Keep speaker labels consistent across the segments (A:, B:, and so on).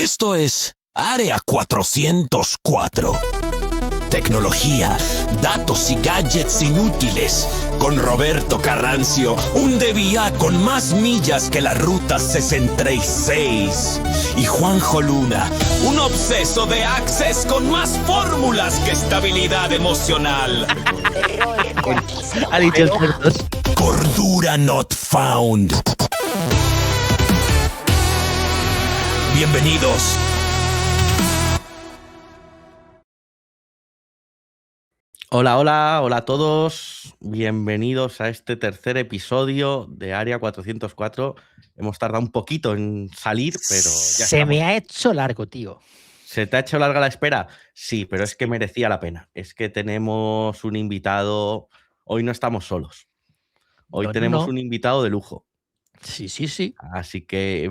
A: Esto es Área 404. Tecnología, datos y gadgets inútiles. Con Roberto Carrancio, un debía con más millas que la Ruta 66. Y Juanjo Luna, un obseso de Access con más fórmulas que estabilidad emocional.
B: Ha dicho expertos.
A: Cordura not found. Bienvenidos.
B: Hola a todos. Bienvenidos a este tercer episodio de Área 404. Hemos tardado un poquito en salir, pero ya
C: Se
B: estamos.
C: me ha hecho largo, tío.
B: ¿Se te ha hecho larga la espera? Sí, pero es que merecía la pena. Es que tenemos un invitado. Hoy no estamos solos. Hoy tenemos un invitado de lujo.
C: Sí, sí, sí.
B: Así que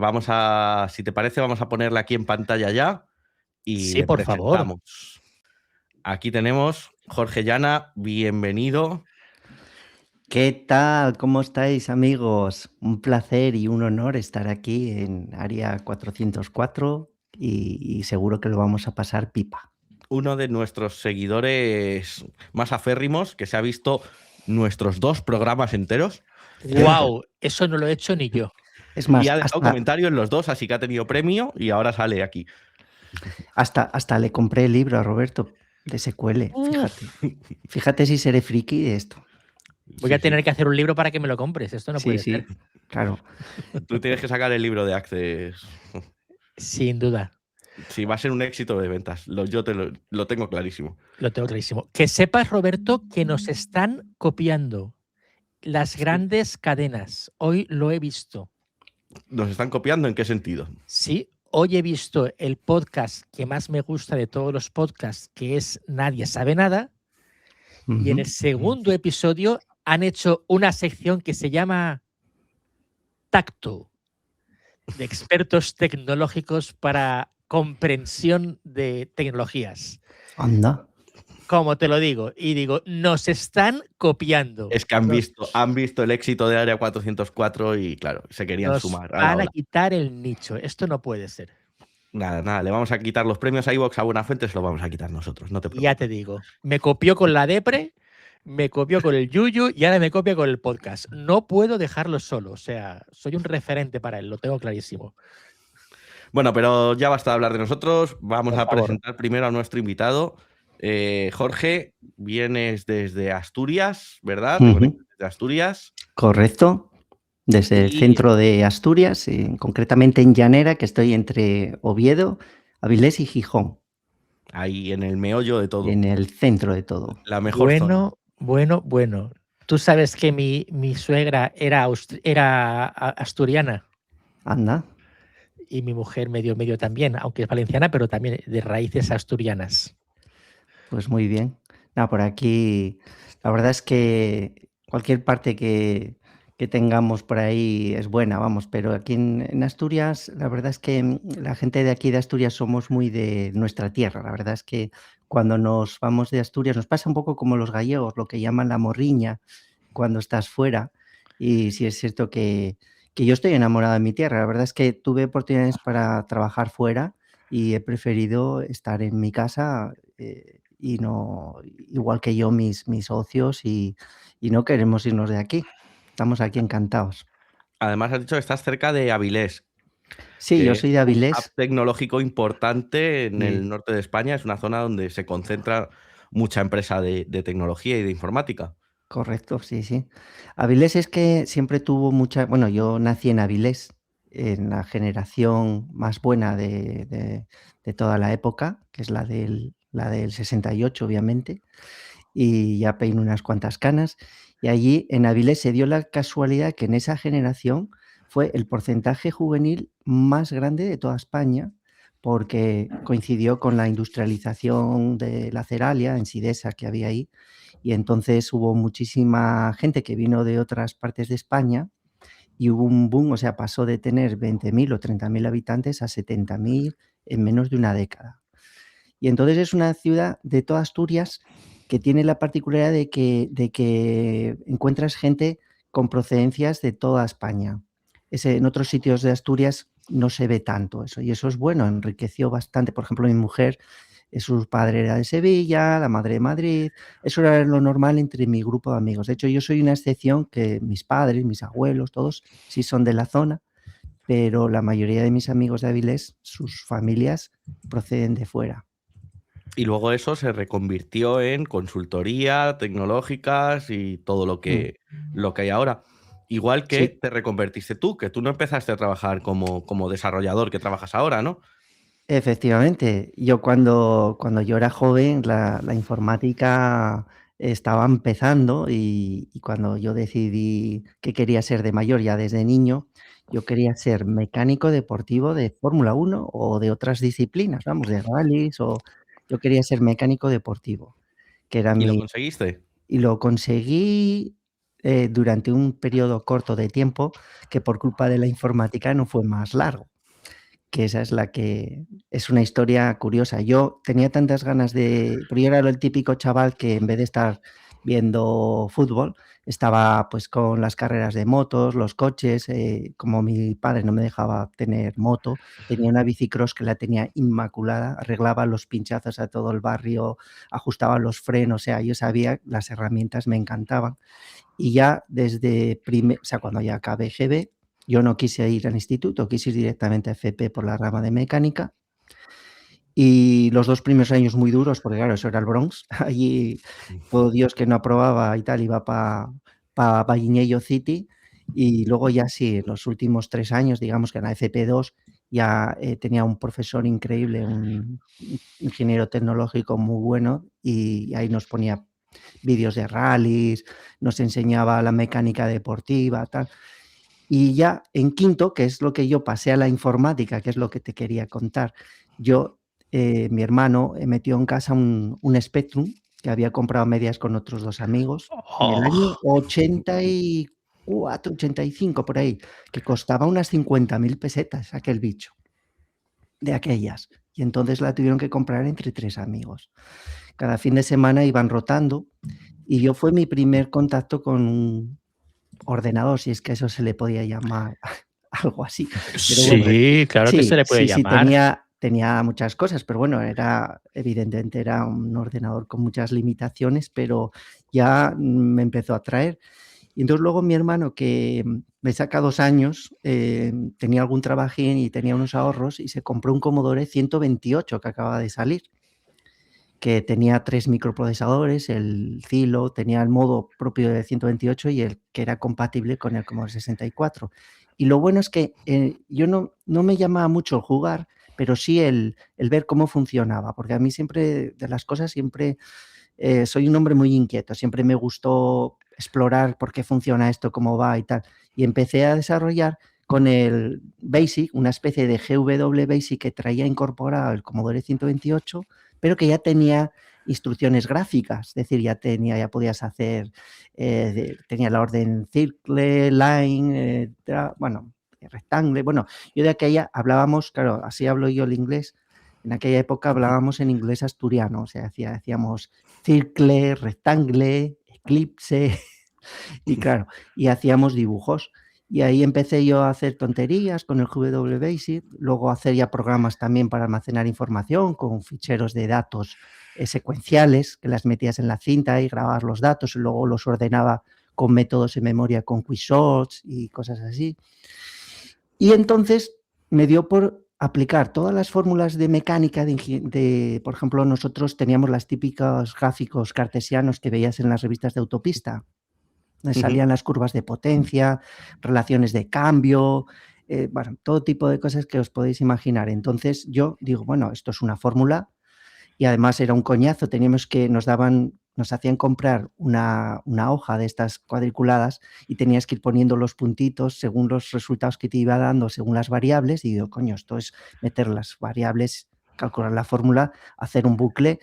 B: si te parece, vamos a ponerle aquí en pantalla ya y
C: Sí,
B: le
C: por favor.
B: presentamos. Aquí tenemos Jorge Llana, bienvenido.
D: ¿Qué tal? ¿Cómo estáis, amigos? Un placer y un honor estar aquí en Área 404 y seguro que lo vamos a pasar pipa.
B: Uno de nuestros seguidores más aférrimos, que se ha visto nuestros 2 programas enteros.
C: ¡Wow! Eso no lo he hecho ni yo.
D: Es más,
B: Y ha dejado comentario en los 2, así que ha tenido premio y ahora sale aquí.
D: hasta le compré el libro a Roberto de SQL, fíjate. Fíjate si seré friki de esto.
C: Voy a tener que hacer un libro para que me lo compres. Esto no puede ser.
D: Claro.
B: Tú tienes que sacar el libro de Access.
C: Sin duda.
B: Sí, va a ser un éxito de ventas. Yo lo tengo clarísimo.
C: Lo tengo clarísimo. Que sepas, Roberto, que nos están copiando las grandes cadenas. Hoy lo he visto.
B: ¿Nos están copiando en qué sentido?
C: Sí, hoy he visto el podcast que más me gusta de todos los podcasts, que es Nadie sabe nada. Y en el segundo episodio han hecho una sección que se llama Tacto, de expertos tecnológicos para comprensión de tecnologías.
D: Anda.
C: Como te lo digo, y digo, nos están copiando.
B: Es que han visto el éxito de Área 404 y, claro, se querían sumar.
C: Van a quitar el nicho. Eto no puede ser.
B: Nada, le vamos a quitar los premios a iVoox a Buenafuente, se los vamos a quitar nosotros, no te preocupes.
C: Ya te digo, me copió con la Depre, me copió con el Yuyu y ahora me copia con el podcast. No puedo dejarlo solo, o sea, soy un referente para él, lo tengo clarísimo.
B: Bueno, pero ya basta de hablar de nosotros, vamos a presentar primero a nuestro invitado. Jorge, vienes desde Asturias, ¿verdad? Desde Asturias.
D: Correcto. Desde el centro de Asturias, concretamente en Llanera, que estoy entre Oviedo, Avilés y Gijón.
B: Ahí en el meollo de todo.
D: En el centro de todo.
B: La mejor zona.
C: Bueno. Tú sabes que mi suegra era asturiana.
D: Anda.
C: Y mi mujer medio también, aunque es valenciana, pero también de raíces asturianas.
D: Pues muy bien. Por aquí, la verdad es que cualquier parte que tengamos por ahí es buena, vamos, pero aquí en Asturias, la verdad es que la gente de aquí de Asturias somos muy de nuestra tierra. La verdad es que cuando nos vamos de Asturias nos pasa un poco como los gallegos, lo que llaman la morriña cuando estás fuera. Y sí es cierto que yo estoy enamorado de mi tierra. La verdad es que tuve oportunidades para trabajar fuera y he preferido estar en mi casa y no, igual que yo, mis socios y no queremos irnos de aquí. Estamos aquí encantados.
B: Además, has dicho que estás cerca de Avilés.
D: Sí, yo soy de Avilés.
B: Un hub tecnológico importante en el norte de España. Es una zona donde se concentra mucha empresa de tecnología y de informática.
D: Correcto, sí. Avilés es que siempre tuvo mucha... Bueno, yo nací en Avilés, en la generación más buena de toda la época, que es la del 68, obviamente, y ya peino unas cuantas canas. Y allí en Avilés se dio la casualidad que en esa generación fue el porcentaje juvenil más grande de toda España, porque coincidió con la industrialización de la Ceralia en Sidesa que había ahí, y entonces hubo muchísima gente que vino de otras partes de España y hubo un boom, o sea, pasó de tener 20.000 o 30.000 habitantes a 70.000 en menos de una década. Y entonces es una ciudad de toda Asturias que tiene la particularidad de que encuentras gente con procedencias de toda España. En otros sitios de Asturias no se ve tanto eso. Y eso es bueno, enriqueció bastante. Por ejemplo, mi mujer, su padre era de Sevilla, la madre de Madrid. Eso era lo normal entre mi grupo de amigos. De hecho, yo soy una excepción, que mis padres, mis abuelos, todos sí son de la zona, pero la mayoría de mis amigos de Avilés, sus familias proceden de fuera.
B: Y luego eso se reconvirtió en consultoría, tecnológicas y todo lo que hay ahora. Igual que
D: Sí.
B: te reconvertiste tú, que tú no empezaste a trabajar como desarrollador que trabajas ahora, ¿no?
D: Efectivamente, yo cuando yo era joven, la informática estaba empezando y cuando yo decidí que quería ser de mayor, ya desde niño, yo quería ser mecánico deportivo de Fórmula 1 o de otras disciplinas, vamos, de rallies, o yo quería ser mecánico deportivo, que era
B: ¿Y lo
D: mi...
B: conseguiste?
D: Y lo conseguí durante un periodo corto de tiempo, que por culpa de la informática no fue más largo, que esa es la que es una historia curiosa. Yo tenía tantas ganas pero yo era el típico chaval que en vez de estar viendo fútbol, estaba pues con las carreras de motos, los coches. Como mi padre no me dejaba tener moto, tenía una bicicross que la tenía inmaculada, arreglaba los pinchazos a todo el barrio, ajustaba los frenos, o sea, yo sabía, las herramientas me encantaban. Y ya desde o sea, cuando ya acabé GB, yo no quise ir al instituto, quise ir directamente a FP por la rama de mecánica. Y los 2 primeros años muy duros, porque claro, eso era el Bronx. Allí, todo Dios que no aprobaba y tal, iba para Vallinello City. Y luego ya sí, los últimos 3 años, digamos que en la FP2 ya tenía un profesor increíble, un ingeniero tecnológico muy bueno, y ahí nos ponía vídeos de rallies, nos enseñaba la mecánica deportiva, tal. Y ya en quinto, que es lo que yo pasé a la informática, que es lo que te quería contar, mi hermano metió en casa un Spectrum que había comprado a medias con otros 2 amigos en el año 84, 85, por ahí, que costaba unas 50.000 pesetas aquel bicho, de aquellas. Y entonces la tuvieron que comprar entre 3 amigos. Cada fin de semana iban rotando y yo fue mi primer contacto con un ordenador, si es que eso se le podía llamar algo así. Pero bueno,
C: Sí, claro que se le puede
D: sí,
C: llamar.
D: tenía muchas cosas, pero bueno, evidentemente era un ordenador con muchas limitaciones, pero ya me empezó a atraer. Y entonces luego mi hermano, que me saca 2 años, tenía algún trabajín y tenía unos ahorros y se compró un Commodore 128 que acaba de salir, que tenía 3 microprocesadores, el Zilo, tenía el modo propio de 128 y el que era compatible con el Commodore 64. Y lo bueno es que yo no me llamaba mucho el jugar, pero sí el ver cómo funcionaba, porque a mí siempre, de las cosas, siempre soy un hombre muy inquieto, siempre me gustó explorar por qué funciona esto, cómo va y tal. Y empecé a desarrollar con el BASIC, una especie de GW BASIC que traía incorporado el Commodore 128, pero que ya tenía instrucciones gráficas, es decir, ya podías hacer, tenía la orden circle, line, bueno, rectangle. Bueno, yo de aquella hablábamos, claro, así hablo yo el inglés. En aquella época hablábamos en inglés asturiano, o sea, hacíamos circle, rectangle, eclipse, y claro, y hacíamos dibujos. Y ahí empecé yo a hacer tonterías con el GW Basic, luego a hacer ya programas también para almacenar información con ficheros de datos secuenciales, que las metías en la cinta y grababas los datos y luego los ordenaba con métodos en memoria, con Quicksorts y cosas así. Y entonces me dio por aplicar todas las fórmulas de mecánica, por ejemplo, nosotros teníamos las típicos gráficos cartesianos que veías en las revistas de autopista, donde salían las curvas de potencia, relaciones de cambio, bueno, todo tipo de cosas que os podéis imaginar. Entonces yo digo, bueno, esto es una fórmula y además era un coñazo, nos hacían comprar una hoja de estas cuadriculadas y tenías que ir poniendo los puntitos según los resultados que te iba dando, según las variables, y digo, coño, esto es meter las variables, calcular la fórmula, hacer un bucle,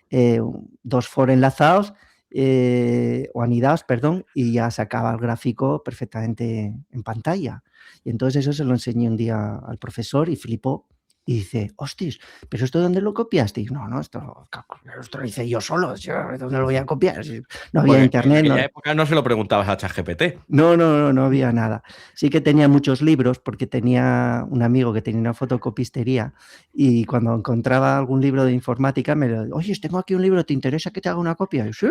D: 2 for enlazados, o anidados, perdón, y ya sacaba el gráfico perfectamente en pantalla. Y entonces eso se lo enseñé un día al profesor y flipó. Y dice, hostis, ¿pero esto dónde lo copiaste? Y no, esto lo hice yo solo, ¿dónde lo voy a copiar? No había internet.
B: En aquella época no se lo preguntabas a ChatGPT.
D: No había nada. Sí que tenía muchos libros porque tenía un amigo que tenía una fotocopistería y cuando encontraba algún libro de informática me lo oye, tengo aquí un libro, ¿te interesa que te haga una copia? Y, sí.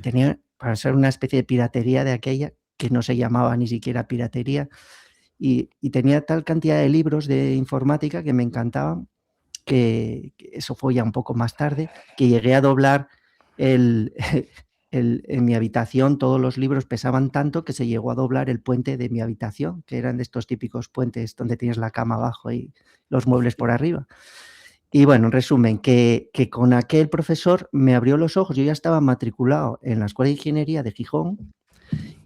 D: Tenía, para ser una especie de piratería de aquella, que no se llamaba ni siquiera piratería, y tenía tal cantidad de libros de informática que me encantaban, que eso fue ya un poco más tarde, que llegué a doblar en mi habitación, todos los libros pesaban tanto que se llegó a doblar el puente de mi habitación, que eran de estos típicos puentes donde tienes la cama abajo y los muebles por arriba. Y bueno, en resumen, que con aquel profesor me abrió los ojos. Yo ya estaba matriculado en la Escuela de Ingeniería de Gijón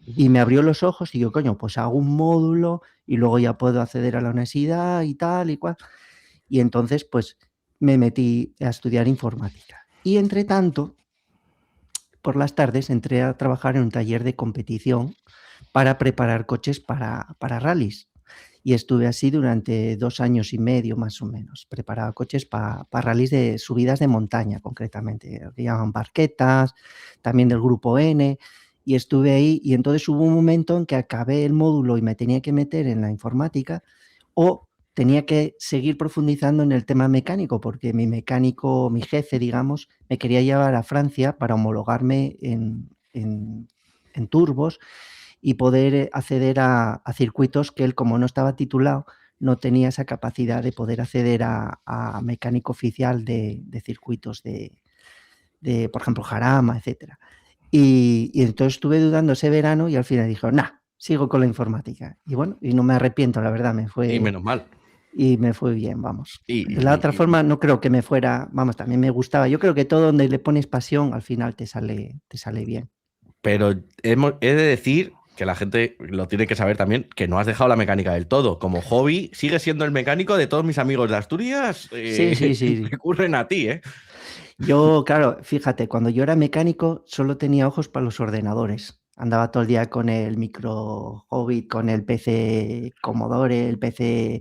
D: y me abrió los ojos y yo, coño, pues hago un módulo y luego ya puedo acceder a la universidad y tal y cual. Y entonces, pues, me metí a estudiar informática. Y entre tanto, por las tardes entré a trabajar en un taller de competición para preparar coches para rallies. Y estuve así durante 2 años y medio, más o menos. Preparaba coches para rallies de subidas de montaña, concretamente. Que llaman barquetas, también del grupo N. Y estuve ahí y entonces hubo un momento en que acabé el módulo y me tenía que meter en la informática o tenía que seguir profundizando en el tema mecánico porque mi mecánico, mi jefe, digamos, me quería llevar a Francia para homologarme en turbos y poder acceder a circuitos que él, como no estaba titulado, no tenía esa capacidad de poder acceder a mecánico oficial de circuitos de, por ejemplo, Jarama, etcétera. Y entonces estuve dudando ese verano y al final dije, sigo con la informática. Y bueno, y no me arrepiento, la verdad,
B: Y menos mal.
D: Y me fue bien, vamos. De la otra forma no creo que me fuera, vamos, también me gustaba. Yo creo que todo donde le pones pasión al final te sale bien.
B: Pero he de decir que la gente lo tiene que saber también, que no has dejado la mecánica del todo. Como hobby, sigues siendo el mecánico de todos mis amigos de Asturias.
D: Sí.
B: Recurren a ti, ¿eh?
D: Yo, claro, fíjate, cuando yo era mecánico solo tenía ojos para los ordenadores. Andaba todo el día con el micro Hobbit, con el PC Commodore, el PC...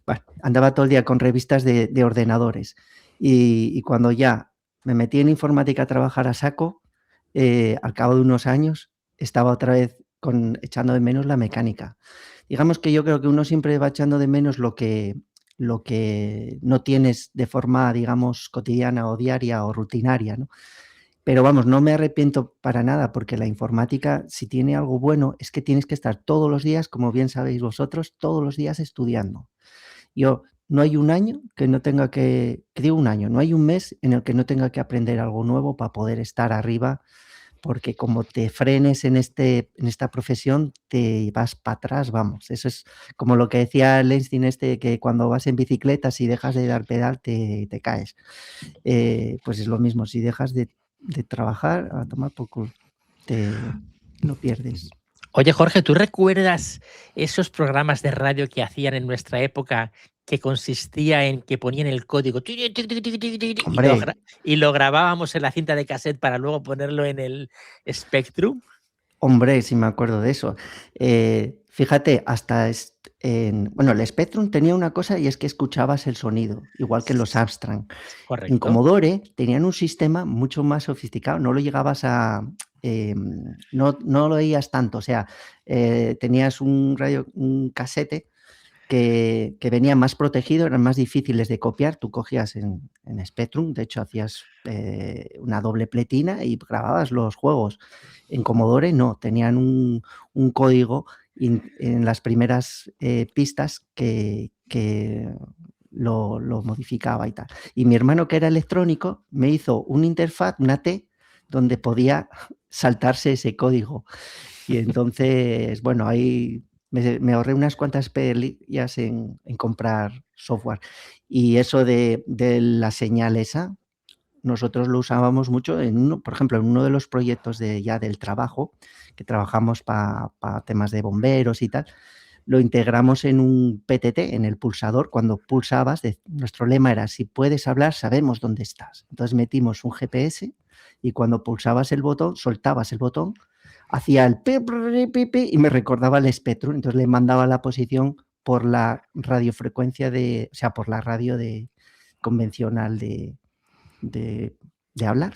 D: Bueno, andaba todo el día con revistas de ordenadores. Y cuando ya me metí en informática a trabajar a saco, al cabo de unos años estaba otra vez echando de menos la mecánica. Digamos que yo creo que uno siempre va echando de menos lo que no tienes de forma, digamos, cotidiana o diaria o rutinaria, ¿no? Pero vamos, no me arrepiento para nada porque la informática, si tiene algo bueno, es que tienes que estar todos los días, como bien sabéis vosotros, todos los días estudiando. Yo no hay un año que no tenga digo un año, no hay un mes en el que no tenga que aprender algo nuevo para poder estar arriba, porque como te frenes en esta profesión, te vas para atrás, vamos. Eso es como lo que decía Einstein, que cuando vas en bicicleta, si dejas de dar pedal, te caes. Pues es lo mismo, si dejas de trabajar, a tomar por culo, lo pierdes.
C: Oye, Jorge, ¿tú recuerdas esos programas de radio que hacían en nuestra época que consistía en que ponían el código y lo grabábamos en la cinta de cassette para luego ponerlo en el Spectrum?
D: Hombre, sí me acuerdo de eso. Fíjate, bueno, el Spectrum tenía una cosa y es que escuchabas el sonido, igual que los Amstrad.
C: Correcto.
D: En Commodore tenían un sistema mucho más sofisticado, no lo llegabas a... no lo oías tanto, o sea, tenías un casete que venía más protegido, eran más difíciles de copiar. Tú cogías en Spectrum, de hecho hacías una doble pletina y grababas los juegos. En Commodore no, tenían un código en las primeras pistas que lo modificaba y tal. Y mi hermano, que era electrónico, me hizo una interfaz, una T, donde podía saltarse ese código. Y entonces, bueno, ahí me ahorré unas cuantas pelillas en comprar software. Y eso de la señal esa, nosotros lo usábamos mucho, por ejemplo, en uno de los proyectos del trabajo, que trabajamos para temas de bomberos y tal, lo integramos en un PTT, en el pulsador. Cuando pulsabas, nuestro lema era, si puedes hablar, sabemos dónde estás. Entonces metimos un GPS y cuando pulsabas el botón, soltabas el botón, hacía el pi y me recordaba el Spectrum, entonces le mandaba la posición por la radiofrecuencia o sea, por la radio convencional de hablar.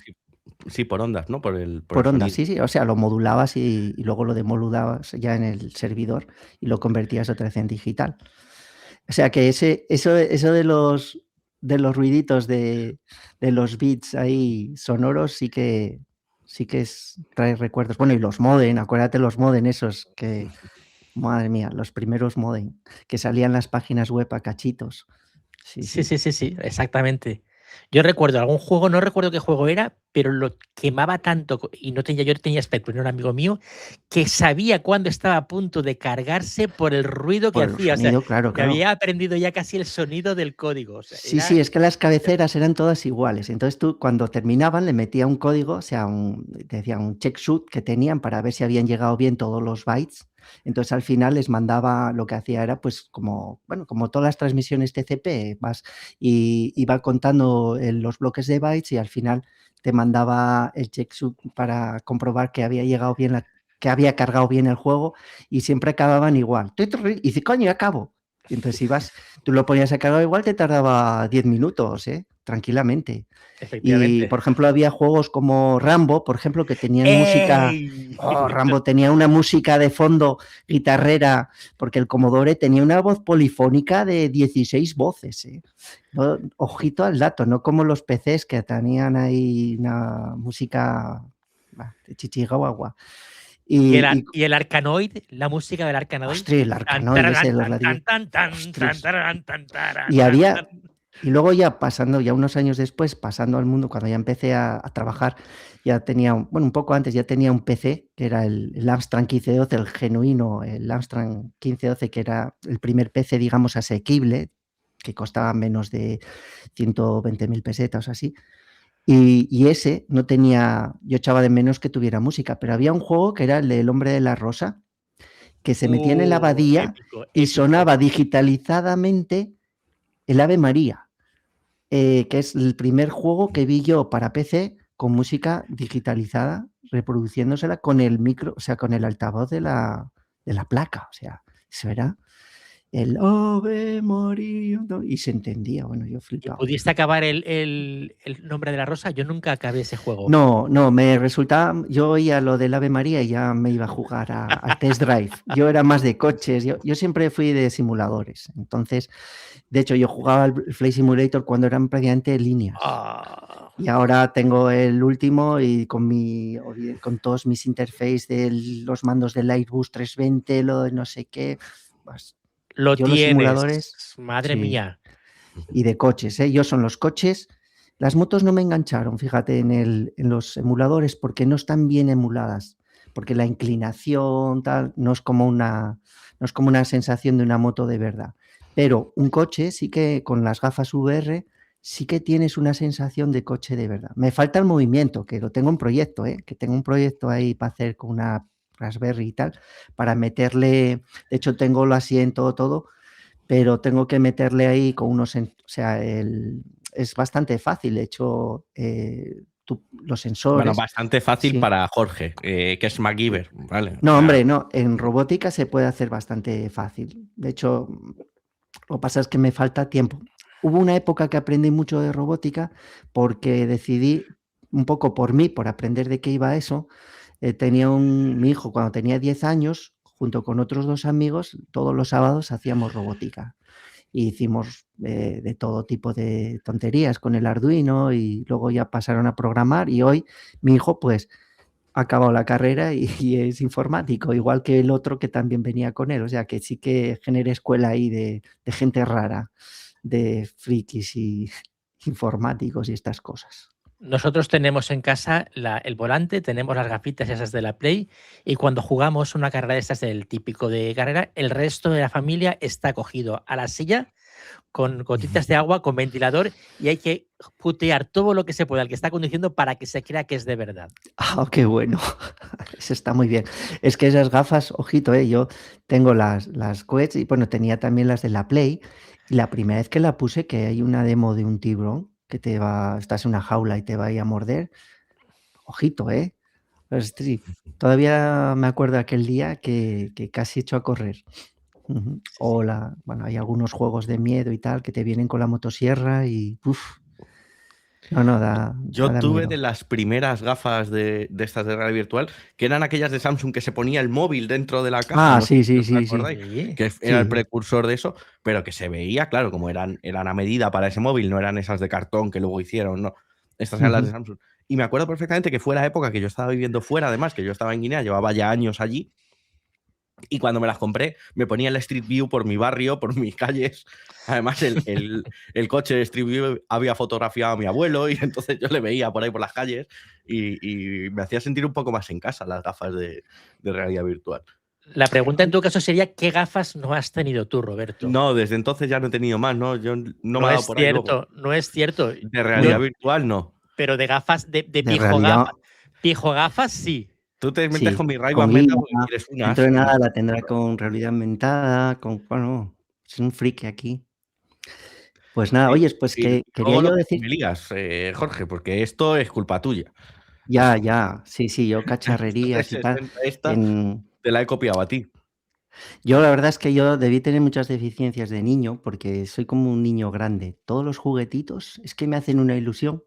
B: Sí, por ondas, ¿no? Por el
D: Ondas,
B: sonido.
D: sí. O sea, lo modulabas y luego lo demodulabas ya en el servidor y lo convertías otra vez en digital. O sea que eso de los ruiditos de los bits ahí sonoros sí que trae recuerdos. Bueno, y los modem, acuérdate los modem esos que, madre mía, los primeros modem que salían las páginas web a cachitos.
C: Sí, exactamente. Yo recuerdo algún juego, no recuerdo qué juego era, pero lo quemaba tanto y yo tenía Spectrum, era un amigo mío, que sabía cuándo estaba a punto de cargarse por el ruido que hacía.
D: Sonido,
C: o sea,
D: claro.
C: había aprendido ya casi el sonido del código. O sea,
D: sí, es que las cabeceras eran todas iguales. Entonces tú cuando terminaban le metía un código, o sea, te decía un checksum que tenían para ver si habían llegado bien todos los bytes. Entonces al final les mandaba, lo que hacía era pues como todas las transmisiones TCP, y iba contando los bloques de bytes y al final te mandaba el checksum para comprobar que había llegado bien que había cargado bien el juego, y siempre acababan igual. Y dice, coño, acabo. Y entonces tú lo ponías a cargar, igual te tardaba 10 minutos, tranquilamente. Y, por ejemplo, había juegos como Rambo, por ejemplo, que tenían música. Rambo tenía una música de fondo guitarrera, porque el Commodore tenía una voz polifónica de 16 voces. Ojito al dato, no como los PCs que tenían ahí una música de chichihuahua.
C: Y el Arkanoid, la música del Arkanoid.
D: Ostras, el Arkanoid ese de los ladrillos. Y luego ya unos años después, pasando al mundo, cuando ya empecé a trabajar, ya tenía, un poco antes ya tenía un PC, que era el Amstrad 1512, el genuino, el Amstrad 1512, que era el primer PC, digamos, asequible, que costaba menos de 120.000 pesetas o así. Y ese no tenía, yo echaba de menos que tuviera música, pero había un juego que era el del Hombre de la Rosa, que se metía en la abadía y sonaba digitalizadamente el Ave María, que es el primer juego que vi yo para PC con música digitalizada, reproduciéndosela con el micro, o sea, con el altavoz de la placa. O sea, eso era el Ave María, y se entendía. Bueno, yo flipaba.
C: ¿Pudiste acabar el Nombre de la Rosa? Yo nunca acabé ese juego.
D: No, me resultaba, yo oía lo del Ave María y ya me iba a jugar al Test Drive. Yo era más de coches, yo siempre fui de simuladores. Entonces, de hecho, yo jugaba al Flight Simulator cuando eran prácticamente líneas. Y ahora tengo el último y con todos mis interfaces de los mandos del Airbus 320, lo de no sé qué. Pues,
C: lo tienes,
D: los simuladores,
C: madre mía.
D: Y de coches, yo son los coches. Las motos no me engancharon, fíjate, en los emuladores, porque no están bien emuladas, porque la inclinación tal no es como una sensación de una moto de verdad. Pero un coche sí que con las gafas VR sí que tienes una sensación de coche de verdad. Me falta el movimiento, que lo tengo en proyecto, que tengo un proyecto ahí para hacer con una Raspberry y tal, para meterle, de hecho tengo el asiento, todo, pero tengo que meterle ahí con unos, o sea, es bastante fácil, de hecho, los sensores.
B: Bueno, bastante fácil para Jorge, que es MacGyver, ¿vale?
D: No, hombre, no, en robótica se puede hacer bastante fácil. De hecho, lo que pasa es que me falta tiempo. Hubo una época que aprendí mucho de robótica porque decidí, un poco por mí, por aprender de qué iba eso. Tenía mi hijo cuando tenía 10 años, junto con otros 2 amigos, todos los sábados hacíamos robótica. Y hicimos de todo tipo de tonterías con el Arduino y luego ya pasaron a programar, y hoy mi hijo pues ha acabado la carrera y es informático, igual que el otro que también venía con él. O sea que sí que generé escuela ahí de gente rara, de frikis y informáticos y estas cosas.
C: Nosotros tenemos en casa el volante, tenemos las gafitas esas de la Play, y cuando jugamos una carrera de estas del típico de carrera, el resto de la familia está cogido a la silla con gotitas de agua, con ventilador, y hay que putear todo lo que se pueda al que está conduciendo para que se crea que es de verdad.
D: ¡Ah, qué bueno! Eso está muy bien. Es que esas gafas, ojito, yo tengo las Quest y bueno, tenía también las de la Play, y la primera vez que la puse, que hay una demo de un tiburón que estás en una jaula y te va a ir a morder. Ojito, Pues, sí, todavía me acuerdo aquel día que casi he hecho a correr. O bueno, hay algunos juegos de miedo y tal que te vienen con la motosierra y no, da
B: Yo tuve
D: miedo.
B: de las primeras gafas de estas de realidad virtual, que eran aquellas de Samsung que se ponía el móvil dentro de la caja, no sé
D: Sí,
B: si os
D: sí.
B: acordáis,
C: Sí.
B: que era el precursor de eso, pero que se veía, claro, como eran a medida para ese móvil, no eran esas de cartón que luego hicieron, no. Estas eran las de Samsung. Y me acuerdo perfectamente que fue la época que yo estaba viviendo fuera, además, que yo estaba en Guinea, llevaba ya años allí. Y cuando me las compré, me ponía el Street View por mi barrio, por mis calles. Además, el coche de Street View había fotografiado a mi abuelo y entonces yo le veía por ahí por las calles y me hacía sentir un poco más en casa las gafas de realidad virtual.
C: La pregunta en tu caso sería, ¿qué gafas no has tenido tú, Roberto?
B: No, desde entonces ya no he tenido más, ¿no? Yo no me ha dado por ahí luego.
C: No es cierto.
B: De realidad virtual, no.
C: Pero de gafas, de pijo
D: realidad,
C: gafas. Pijo gafas, sí.
B: Tú te metes
D: sí,
B: con mi Ray-Ban
D: con
B: Meta
D: IA,
B: porque quieres unas.
D: dentro de nada la tendrá con realidad aumentada, bueno, es un friki aquí. Pues nada,
B: Sí,
D: oye, pues
B: y
D: que quería
B: luego
D: yo decir...
B: me lías, Jorge, porque esto es culpa tuya.
D: Ya, sí, yo cacharrerías y tal.
B: Esta te la he copiado a ti.
D: Yo la verdad es que yo debí tener muchas deficiencias de niño porque soy como un niño grande. Todos los juguetitos es que me hacen una ilusión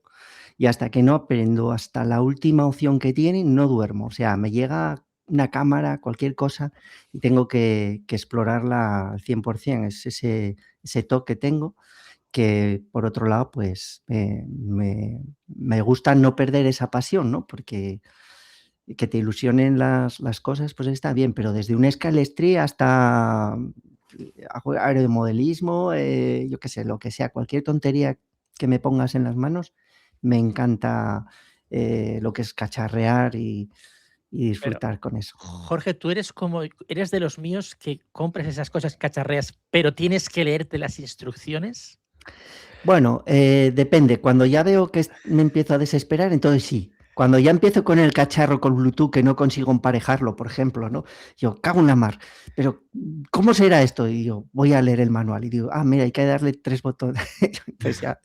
D: y hasta que no aprendo hasta la última opción que tienen, no duermo. O sea, me llega una cámara, cualquier cosa y tengo que explorarla al 100%. Es ese toque que tengo que, por otro lado, pues me gusta no perder esa pasión, ¿no? Porque que te ilusionen las cosas, pues está bien, pero desde un escalestrí hasta aeromodelismo, yo qué sé, lo que sea, cualquier tontería que me pongas en las manos, me encanta lo que es cacharrear y disfrutar con eso.
C: Jorge, tú eres de los míos que compras esas cosas cacharreas, pero tienes que leerte las instrucciones.
D: Bueno, depende. Cuando ya veo que me empiezo a desesperar, entonces sí. Cuando ya empiezo con el cacharro con Bluetooth que no consigo emparejarlo, por ejemplo, ¿no? Yo cago en la mar. Pero, ¿cómo será esto? Y yo voy a leer el manual y digo, mira, hay que darle 3 botones. Entonces ya,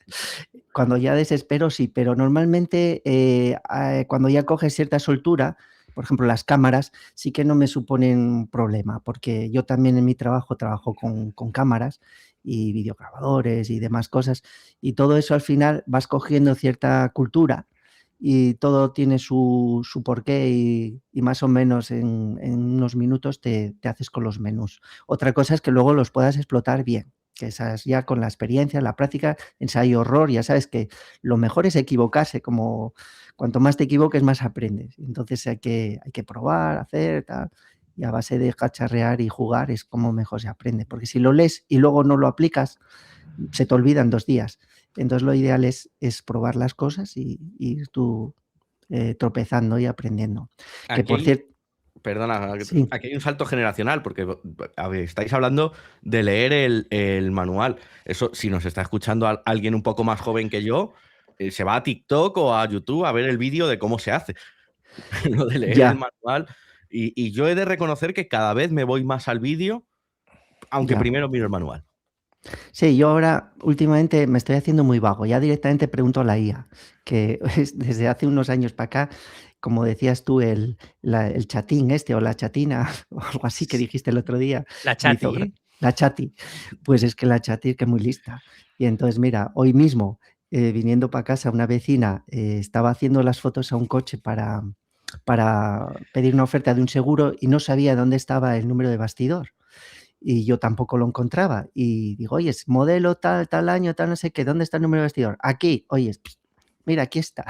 D: cuando ya desespero, sí. Pero normalmente, cuando ya coges cierta soltura, por ejemplo, las cámaras, sí que no me suponen un problema, porque yo también en mi trabajo trabajo con cámaras y videograbadores y demás cosas, y todo eso al final vas cogiendo cierta cultura y todo tiene su porqué y más o menos en unos minutos te haces con los menús. Otra cosa es que luego los puedas explotar bien, que esas ya con la experiencia, la práctica, ensayo, error, ya sabes que lo mejor es equivocarse, como cuanto más te equivoques más aprendes. Entonces hay que probar, hacer, tal, y a base de cacharrear y jugar es como mejor se aprende, porque si lo lees y luego no lo aplicas, se te olvida en 2 días. Entonces lo ideal es probar las cosas y ir tú tropezando y aprendiendo. Que por cierto...
B: Perdona,
D: Sí.
B: aquí hay un salto generacional, porque a ver, estáis hablando de leer el manual. Eso, si nos está escuchando alguien un poco más joven que yo, se va a TikTok o a YouTube a ver el vídeo de cómo se hace. Lo de leer el manual. Y yo he de reconocer que cada vez me voy más al vídeo, aunque primero miro el manual.
D: Sí, yo ahora últimamente me estoy haciendo muy vago. Ya directamente pregunto a la IA, que desde hace unos años para acá, como decías tú, el chatín o la chatina, o algo así que dijiste el otro día.
C: La chati.
D: La chati. Pues es que la chati es que es muy lista. Y entonces, mira, hoy mismo, viniendo para casa, una vecina estaba haciendo las fotos a un coche para pedir una oferta de un seguro y no sabía dónde estaba el número de bastidor. Y yo tampoco lo encontraba. Y digo, oye, es modelo tal año, tal no sé qué, ¿dónde está el número de vestidor? Aquí, oye, mira, aquí está.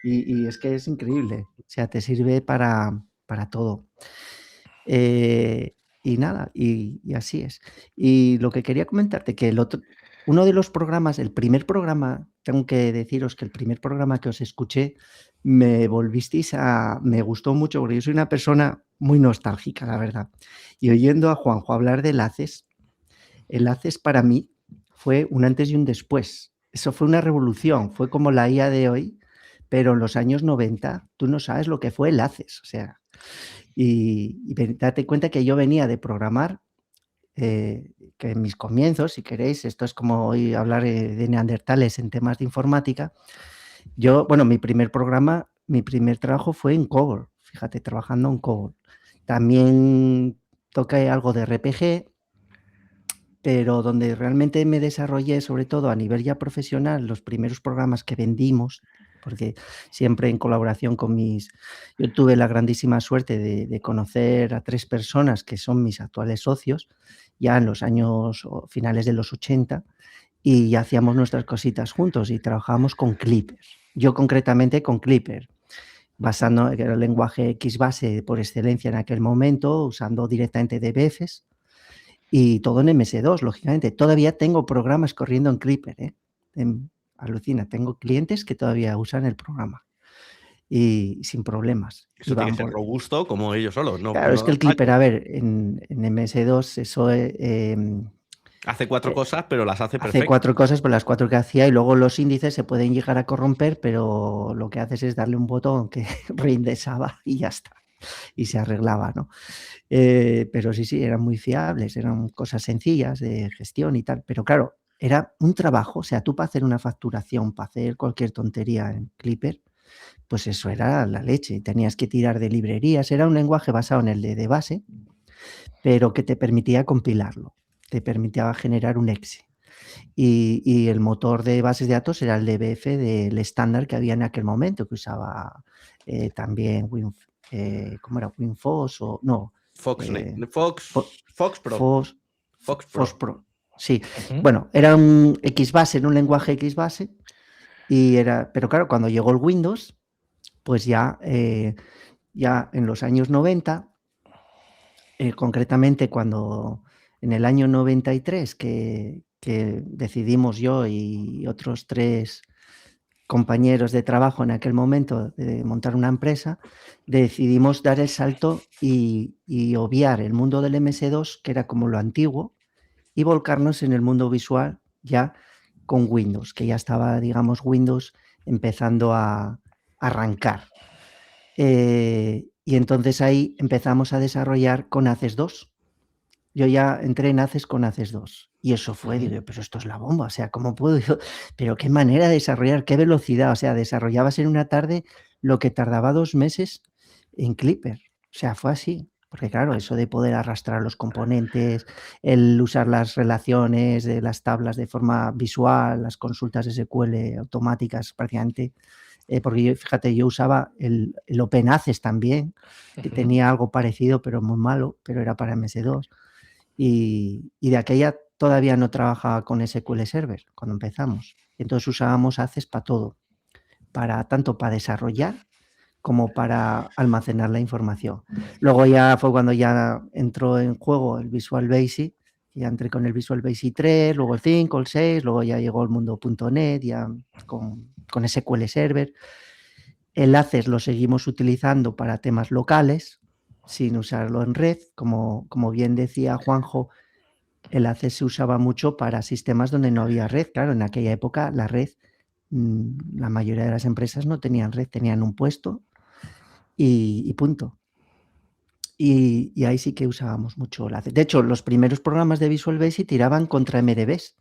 D: y es que es increíble. O sea, te sirve para todo. Y nada, y así es. Y lo que quería comentarte, que uno de los programas, el primer programa, tengo que deciros que el primer programa que os escuché, me gustó mucho, porque yo soy una persona muy nostálgica, la verdad. Y oyendo a Juanjo hablar de el ACES para mí fue un antes y un después. Eso fue una revolución, fue como la IA de hoy, pero en los años 90 tú no sabes lo que fue el ACES, o sea, y date cuenta que yo venía de programar, que en mis comienzos, si queréis, esto es como hoy hablar de neandertales en temas de informática. Mi primer trabajo fue en COBOL, fíjate, trabajando en COBOL. También toqué algo de RPG, pero donde realmente me desarrollé, sobre todo a nivel ya profesional, los primeros programas que vendimos, porque siempre en colaboración con yo tuve la grandísima suerte de conocer a 3 personas que son mis actuales socios, ya en los años finales de los 80, y ya hacíamos nuestras cositas juntos y trabajábamos con Clipper. Yo concretamente con Clipper, basando en el lenguaje XBase por excelencia en aquel momento, usando directamente DBFs y todo en MS2, lógicamente. Todavía tengo programas corriendo en Clipper, ¿eh? Alucina, tengo clientes que todavía usan el programa y sin problemas.
B: Eso tiene que ser robusto como ellos solos. No,
D: claro, es que el Clipper, a ver, en MS2 eso...
B: hace 4 cosas, pero las hace perfectas.
D: Hace 4 cosas, pero las 4 que hacía, y luego los índices se pueden llegar a corromper, pero lo que haces es darle un botón que reindexaba y ya está. Y se arreglaba, ¿no? Pero sí, eran muy fiables, eran cosas sencillas de gestión y tal. Pero claro, era un trabajo. O sea, tú para hacer una facturación, para hacer cualquier tontería en Clipper, pues eso era la leche. Tenías que tirar de librerías. Era un lenguaje basado en el de base, pero que te permitía compilarlo. Te permitía generar un exe. Y el motor de bases de datos era el DBF del estándar que había en aquel momento, que usaba también ¿cómo era? WinFoss o no.
B: Fox Pro.
D: Sí. Bueno, era un XBase, era un lenguaje XBase, pero claro, cuando llegó el Windows, pues ya en los años 90, concretamente cuando en el año 93 que decidimos yo y otros 3 compañeros de trabajo en aquel momento de montar una empresa, decidimos dar el salto y obviar el mundo del MS2, que era como lo antiguo, y volcarnos en el mundo visual ya con Windows, que ya estaba, digamos, Windows empezando a arrancar. Y entonces ahí empezamos a desarrollar con ACES 2. Yo ya entré en ACES con ACES 2 y eso fue, digo, pero esto es la bomba, o sea, ¿cómo puedo yo? Pero qué manera de desarrollar, qué velocidad, o sea, desarrollabas en una tarde lo que tardaba 2 meses en Clipper, o sea, fue así, porque claro, eso de poder arrastrar los componentes, el usar las relaciones de las tablas de forma visual, las consultas SQL automáticas prácticamente, porque fíjate, yo usaba el OpenACES también, que tenía algo parecido, pero muy malo, pero era para MS2. Y de aquella todavía no trabajaba con SQL Server cuando empezamos. Entonces usábamos ACES para todo, tanto para desarrollar como para almacenar la información. Luego ya fue cuando ya entró en juego el Visual Basic, ya entré con el Visual Basic 3, luego el 5, el 6, luego ya llegó el mundo .NET, ya con SQL Server. El ACES lo seguimos utilizando para temas locales, sin usarlo en red. Como bien decía Juanjo, el ACES se usaba mucho para sistemas donde no había red. Claro, en aquella época la red, la mayoría de las empresas no tenían red, tenían un puesto y punto. Y ahí sí que usábamos mucho el ACES. De hecho, los primeros programas de Visual Basic tiraban contra MDBs.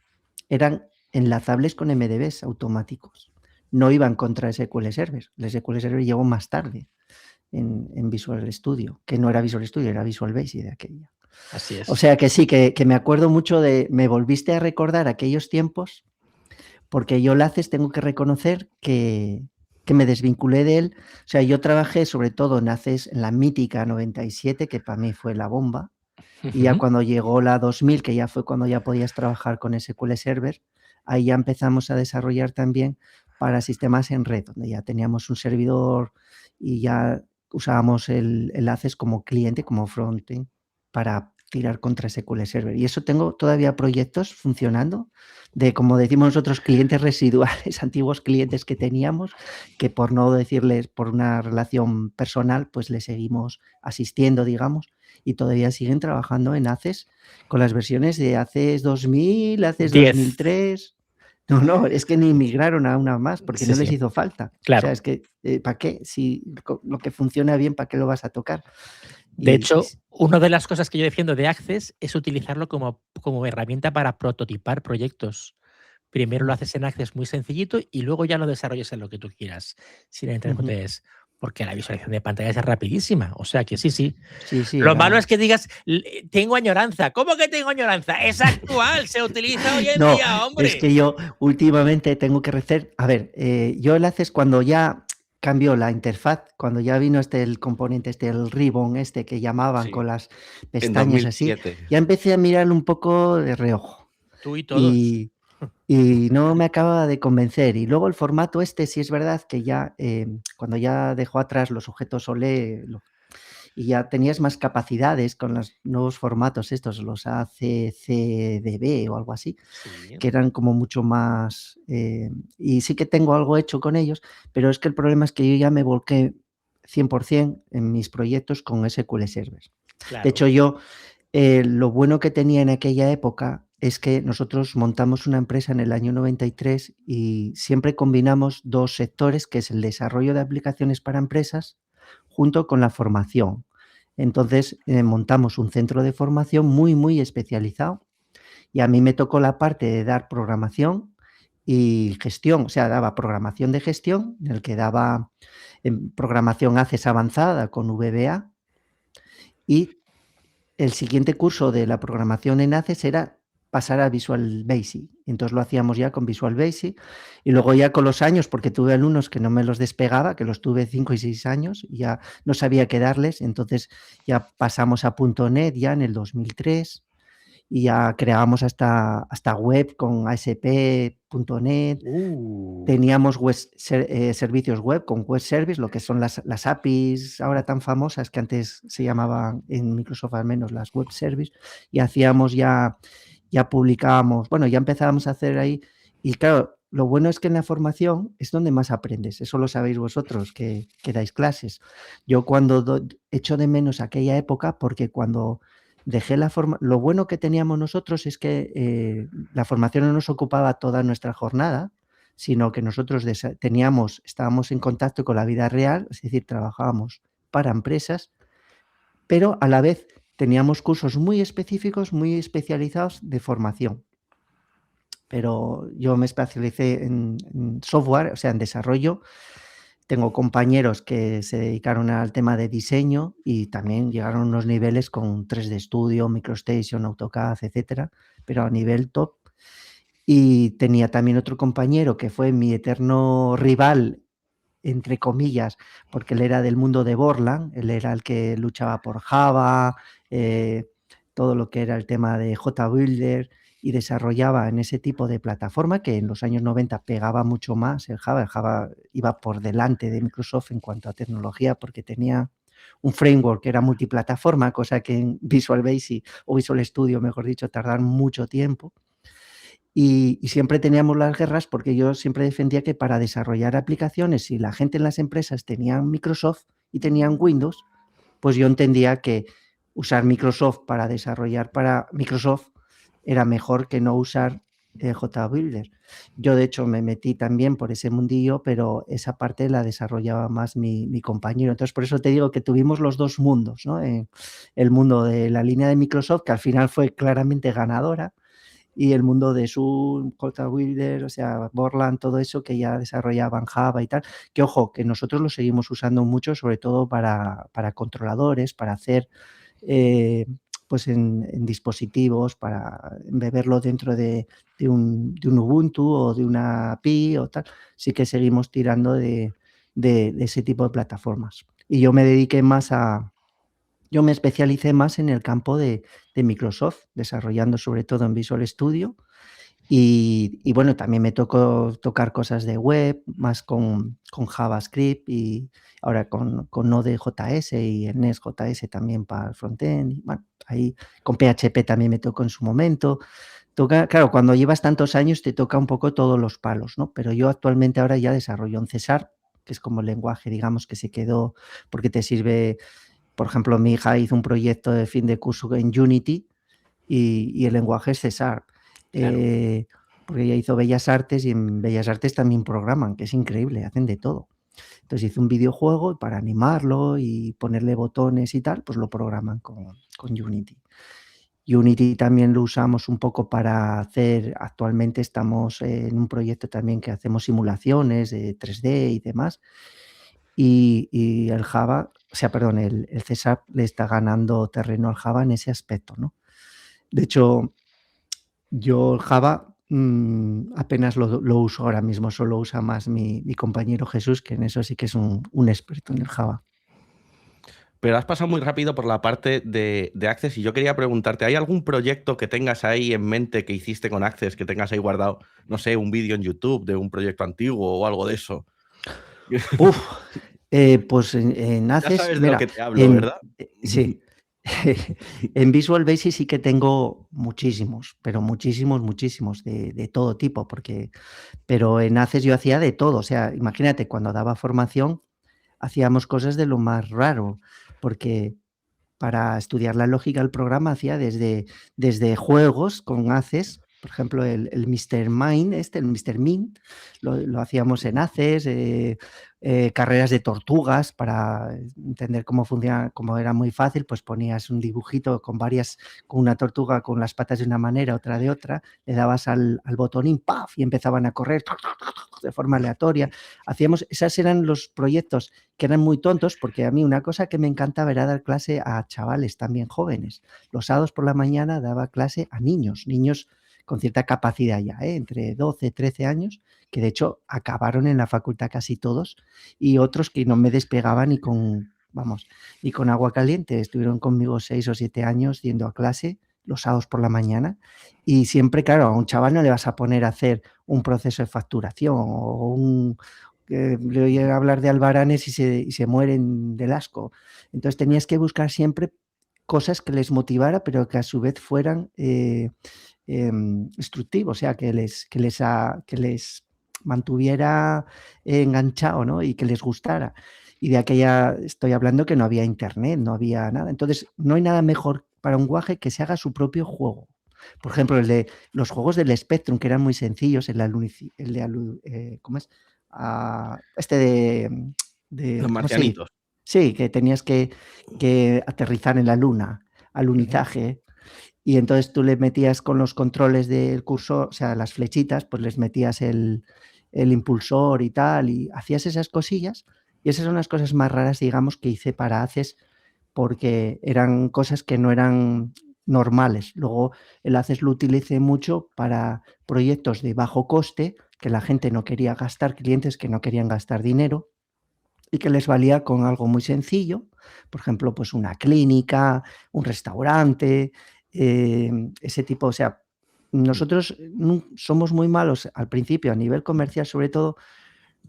D: Eran enlazables con MDBs automáticos. No iban contra SQL Server. El SQL Server llegó más tarde en Visual Studio, que no era Visual Studio, era Visual Basic de aquella.
C: Así es.
D: O sea que sí, que me acuerdo mucho me volviste a recordar aquellos tiempos, porque yo el ACES tengo que reconocer que me desvinculé de él. O sea, yo trabajé sobre todo en ACES, en la mítica 97, que para mí fue la bomba, y ya cuando llegó la 2000, que ya fue cuando ya podías trabajar con SQL Server, ahí ya empezamos a desarrollar también para sistemas en red, donde ya teníamos un servidor y ya usábamos el ACES como cliente, como frontend, para tirar contra SQL Server. Y eso tengo todavía proyectos funcionando de, como decimos nosotros, clientes residuales, antiguos clientes que teníamos, que por no decirles por una relación personal, pues les seguimos asistiendo, digamos, y todavía siguen trabajando en ACES con las versiones de ACES 2000, ACES 2003... No, es que ni migraron a una más porque no les hizo falta.
C: Claro.
D: O sea, es que, ¿para qué? Si lo que funciona bien, ¿para qué lo vas a tocar?
C: De hecho, una de las cosas que yo defiendo de ACES es utilizarlo como herramienta para prototipar proyectos. Primero lo haces en ACES muy sencillito y luego ya lo desarrollas en lo que tú quieras, sin entrar en Porque la visualización de pantallas es rapidísima. O sea que sí.
D: Sí,
C: Lo malo es que digas, tengo añoranza. ¿Cómo que tengo añoranza? Es actual, se utiliza hoy en
D: No,
C: día, hombre.
D: es que yo últimamente tengo que hacer. A ver, yo lo haces cuando ya cambió la interfaz, cuando ya vino el componente, el ribbon, que llamaban
B: Sí.
D: con las
B: En
D: pestañas así,
B: 2007.
D: ya empecé a mirarlo un poco de reojo.
C: Tú y todos.
D: Y no me acaba de convencer. Y luego el formato sí es verdad que ya, cuando ya dejó atrás los objetos OLE y ya tenías más capacidades con los nuevos formatos los ACCDB o algo así,
C: Sí.
D: que eran como mucho más... y sí que tengo algo hecho con ellos, pero es que el problema es que yo ya me volqué 100% en mis proyectos con SQL Server.
C: Claro.
D: De hecho, yo lo bueno que tenía en aquella época es que nosotros montamos una empresa en el año 93 y siempre combinamos dos sectores, que es el desarrollo de aplicaciones para empresas junto con la formación. Entonces, montamos un centro de formación muy, muy especializado y a mí me tocó la parte de dar programación y gestión, o sea, daba programación de gestión, en el que daba programación ACES avanzada con VBA, y el siguiente curso de la programación en ACES era pasar a Visual Basic. Entonces lo hacíamos ya con Visual Basic y luego ya con los años, porque tuve alumnos que no me los despegaba, que los tuve 5 y 6 años y ya no sabía qué darles, entonces ya pasamos a .NET ya en el 2003 y ya creábamos hasta web con ASP.NET. Teníamos servicios web con Web Service, lo que son las APIs ahora tan famosas que antes se llamaban en Microsoft al menos las Web Service, y hacíamos ya publicábamos, bueno, ya empezábamos a hacer ahí. Y claro, lo bueno es que en la formación es donde más aprendes, eso lo sabéis vosotros que dais clases. Yo cuando echo de menos aquella época, porque cuando dejé la formación, lo bueno que teníamos nosotros es que la formación no nos ocupaba toda nuestra jornada, sino que nosotros estábamos en contacto con la vida real, es decir, trabajábamos para empresas, pero a la vez teníamos cursos muy específicos, muy especializados de formación. Pero yo me especialicé en software, o sea, en desarrollo. Tengo compañeros que se dedicaron al tema de diseño y también llegaron a unos niveles con 3D Studio, MicroStation, AutoCAD, etcétera, pero a nivel top. Y tenía también otro compañero que fue mi eterno rival, entre comillas, porque él era del mundo de Borland, él era el que luchaba por Java, todo lo que era el tema de JBuilder, y desarrollaba en ese tipo de plataforma que en los años 90 pegaba mucho más el Java. El Java iba por delante de Microsoft en cuanto a tecnología porque tenía un framework que era multiplataforma, cosa que en Visual Basic o Visual Studio, mejor dicho, tardaron mucho tiempo. Y siempre teníamos las guerras porque yo siempre defendía que para desarrollar aplicaciones, si la gente en las empresas tenían Microsoft y tenían Windows, pues yo entendía que usar Microsoft para desarrollar para Microsoft era mejor que no usar JBuilder. Yo, de hecho, me metí también por ese mundillo, pero esa parte la desarrollaba más mi compañero. Entonces, por eso te digo que tuvimos los dos mundos, ¿no? El mundo de la línea de Microsoft, que al final fue claramente ganadora, y el mundo de Zoom, JBuilder, o sea, Borland, todo eso que ya desarrollaban Java y tal, que ojo, que nosotros lo seguimos usando mucho, sobre todo para controladores, para hacer pues en dispositivos, para embeberlo dentro de un Ubuntu o de una API o tal. Sí que seguimos tirando de ese tipo de plataformas. Y yo me dediqué más yo me especialicé más en el campo de Microsoft, desarrollando sobre todo en Visual Studio. Y bueno, también me tocó tocar cosas de web, más con JavaScript y ahora con Node.js y el Nest.js también para el frontend. Y bueno, ahí con PHP también me tocó en su momento. Claro, cuando llevas tantos años te toca un poco todos los palos, ¿no? Pero yo actualmente ahora ya desarrollo en C#, que es como el lenguaje, digamos, que se quedó porque te sirve. Por ejemplo, mi hija hizo un proyecto de fin de curso en Unity y el lenguaje es C#. Claro. Porque ella hizo Bellas Artes y en Bellas Artes también programan, que es increíble, hacen de todo. Entonces hizo un videojuego y para animarlo y ponerle botones y tal, pues lo programan con Unity. Unity también lo usamos un poco para hacer, actualmente estamos en un proyecto también que hacemos simulaciones de 3D y demás. y el Java, o sea, perdón, el C# le está ganando terreno al Java en ese aspecto, ¿no? De hecho, yo el Java apenas lo uso ahora mismo, solo usa más mi compañero Jesús, que en eso sí que es un experto en el Java.
B: Pero has pasado muy rápido por la parte de Access y yo quería preguntarte, ¿hay algún proyecto que tengas ahí en mente que hiciste con Access, que tengas ahí guardado, no sé, un vídeo en YouTube de un proyecto antiguo o algo de eso?
D: Uf, pues en
B: Ya
D: Access,
B: sabes de lo
D: mira,
B: que te hablo, ¿verdad?
D: sí, en Visual Basic sí que tengo muchísimos, pero muchísimos de todo tipo, pero en Access yo hacía de todo, o sea, imagínate, cuando daba formación hacíamos cosas de lo más raro, porque para estudiar la lógica del programa hacía desde juegos con Access, por ejemplo, el Mr. Mine, el Mr. Min, lo hacíamos en Access, carreras de tortugas para entender cómo funciona, como era muy fácil, pues ponías un dibujito con una tortuga con las patas de una manera, otra de otra, le dabas al botonín, ¡paf! Y empezaban a correr de forma aleatoria. Esos eran los proyectos que eran muy tontos, porque a mí una cosa que me encantaba era dar clase a chavales también jóvenes. Los sábados por la mañana daba clase a niños con cierta capacidad ya, entre 12, 13 años, que de hecho acabaron en la facultad casi todos, y otros que no me despegaban ni con agua caliente. Estuvieron conmigo 6 o 7 años yendo a clase los sábados por la mañana, y siempre, claro, a un chaval no le vas a poner a hacer un proceso de facturación o le oyen hablar de albaranes y se mueren del asco. Entonces tenías que buscar siempre cosas que les motivara, pero que a su vez fueran instructivos, o sea, que les mantuviera enganchado, ¿no? Y que les gustara. Y de aquella estoy hablando que no había internet, no había nada. Entonces, no hay nada mejor para un guaje que se haga su propio juego. Por ejemplo, los juegos del Spectrum, que eran muy sencillos, ¿cómo es?
B: Los
D: ¿cómo se dice?
B: marcianitos.
D: Sí, que tenías que aterrizar en la luna, alunizaje, y entonces tú le metías con los controles del cursor, o sea, las flechitas, pues les metías el impulsor y tal, y hacías esas cosillas, y esas son las cosas más raras, digamos, que hice para Access, porque eran cosas que no eran normales. Luego el Access lo utilicé mucho para proyectos de bajo coste, que la gente no quería gastar, clientes que no querían gastar dinero, y que les valía con algo muy sencillo, por ejemplo, pues una clínica, un restaurante, ese tipo, o sea, nosotros somos muy malos al principio, a nivel comercial sobre todo,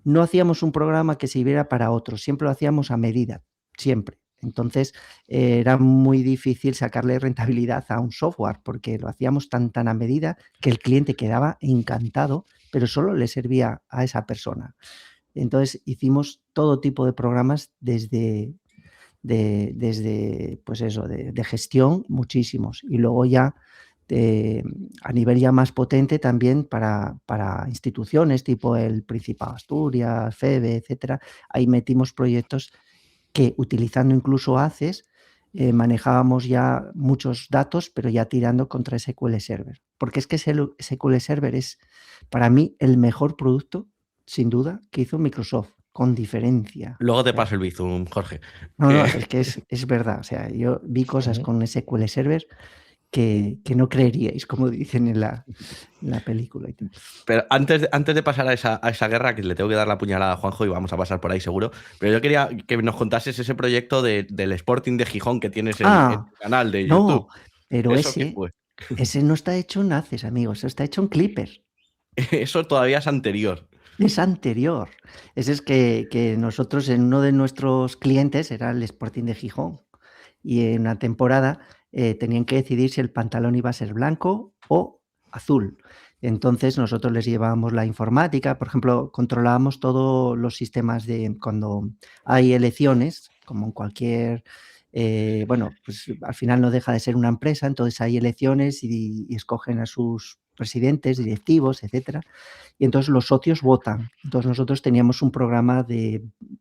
D: no hacíamos un programa que sirviera para otros, siempre lo hacíamos a medida, siempre. Entonces era muy difícil sacarle rentabilidad a un software porque lo hacíamos tan a medida que el cliente quedaba encantado, pero solo le servía a esa persona. Entonces hicimos todo tipo de programas desde pues eso, de gestión, muchísimos. Y luego ya a nivel ya más potente también para instituciones tipo el Principado de Asturias, FEBE, etcétera. Ahí metimos proyectos que, utilizando incluso Access, manejábamos ya muchos datos, pero ya tirando contra SQL Server. Porque es que SQL Server es, para mí, el mejor producto, sin duda, que hizo Microsoft, con diferencia.
B: Luego te paso el Bizum, Jorge.
D: No, es que es verdad. O sea, yo vi cosas con SQL Server que no creeríais, como dicen en la película.
B: Pero antes de pasar a esa guerra, que le tengo que dar la puñalada a Juanjo y vamos a pasar por ahí seguro, pero yo quería que nos contases ese proyecto del Sporting de Gijón que tienes en tu canal de YouTube.
D: No, pero
B: ¿Eso qué fue?
D: ese no está hecho en Access, amigos, eso está hecho en Clipper.
B: Eso todavía es anterior.
D: Es anterior. Ese es que nosotros, en uno de nuestros clientes, era el Sporting de Gijón, y en una temporada tenían que decidir si el pantalón iba a ser blanco o azul. Entonces nosotros les llevábamos la informática, por ejemplo, controlábamos todos los sistemas de cuando hay elecciones, como en cualquier, pues al final no deja de ser una empresa, entonces hay elecciones y escogen a sus presidentes, directivos, etcétera, y entonces los socios votan. Entonces nosotros teníamos un programa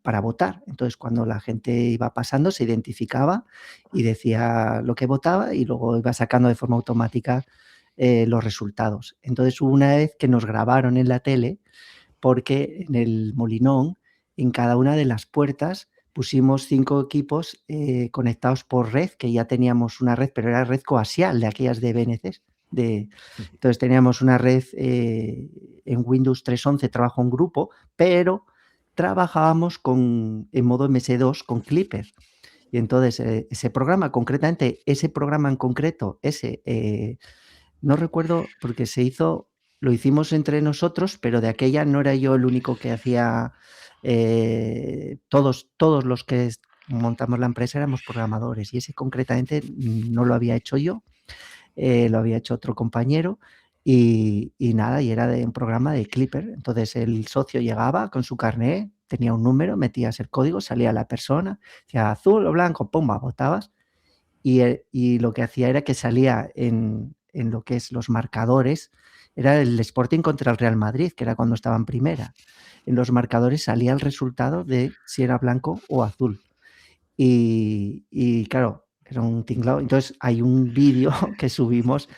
D: para votar. Entonces cuando la gente iba pasando se identificaba y decía lo que votaba y luego iba sacando de forma automática los resultados. Entonces hubo una vez que nos grabaron en la tele porque en el Molinón en cada una de las puertas pusimos 5 equipos conectados por red, que ya teníamos una red, pero era red coaxial, de aquellas de BNCs. Entonces teníamos una red en Windows 3.11, trabajo en grupo, pero trabajábamos en modo MS2 con Clipper. Y entonces ese programa, concretamente, ese programa en concreto, no recuerdo porque lo hicimos entre nosotros, pero de aquella no era yo el único que hacía, todos los que montamos la empresa éramos programadores, y ese concretamente no lo había hecho yo, lo había hecho otro compañero, y nada, y era de un programa de Clipper. Entonces el socio llegaba con su carnet, tenía un número, metías el código, salía la persona, decía azul o blanco, pumba, votabas, y lo que hacía era que salía en lo que es los marcadores, era el Sporting contra el Real Madrid, que era cuando estaba en primera. En los marcadores salía el resultado de si era blanco o azul. Y claro, era un tinglado. Entonces hay un vídeo que subimos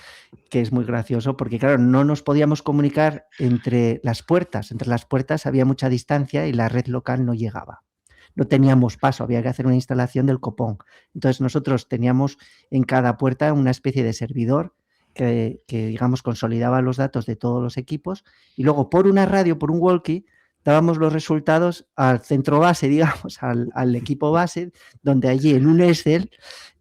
D: que es muy gracioso porque, claro, no nos podíamos comunicar entre las puertas. Entre las puertas había mucha distancia y la red local no llegaba. No teníamos paso, había que hacer una instalación del copón. Entonces nosotros teníamos en cada puerta una especie de servidor que digamos, consolidaba los datos de todos los equipos, y luego por una radio, por un walkie, dábamos los resultados al centro base, digamos, al equipo base, donde allí en un Excel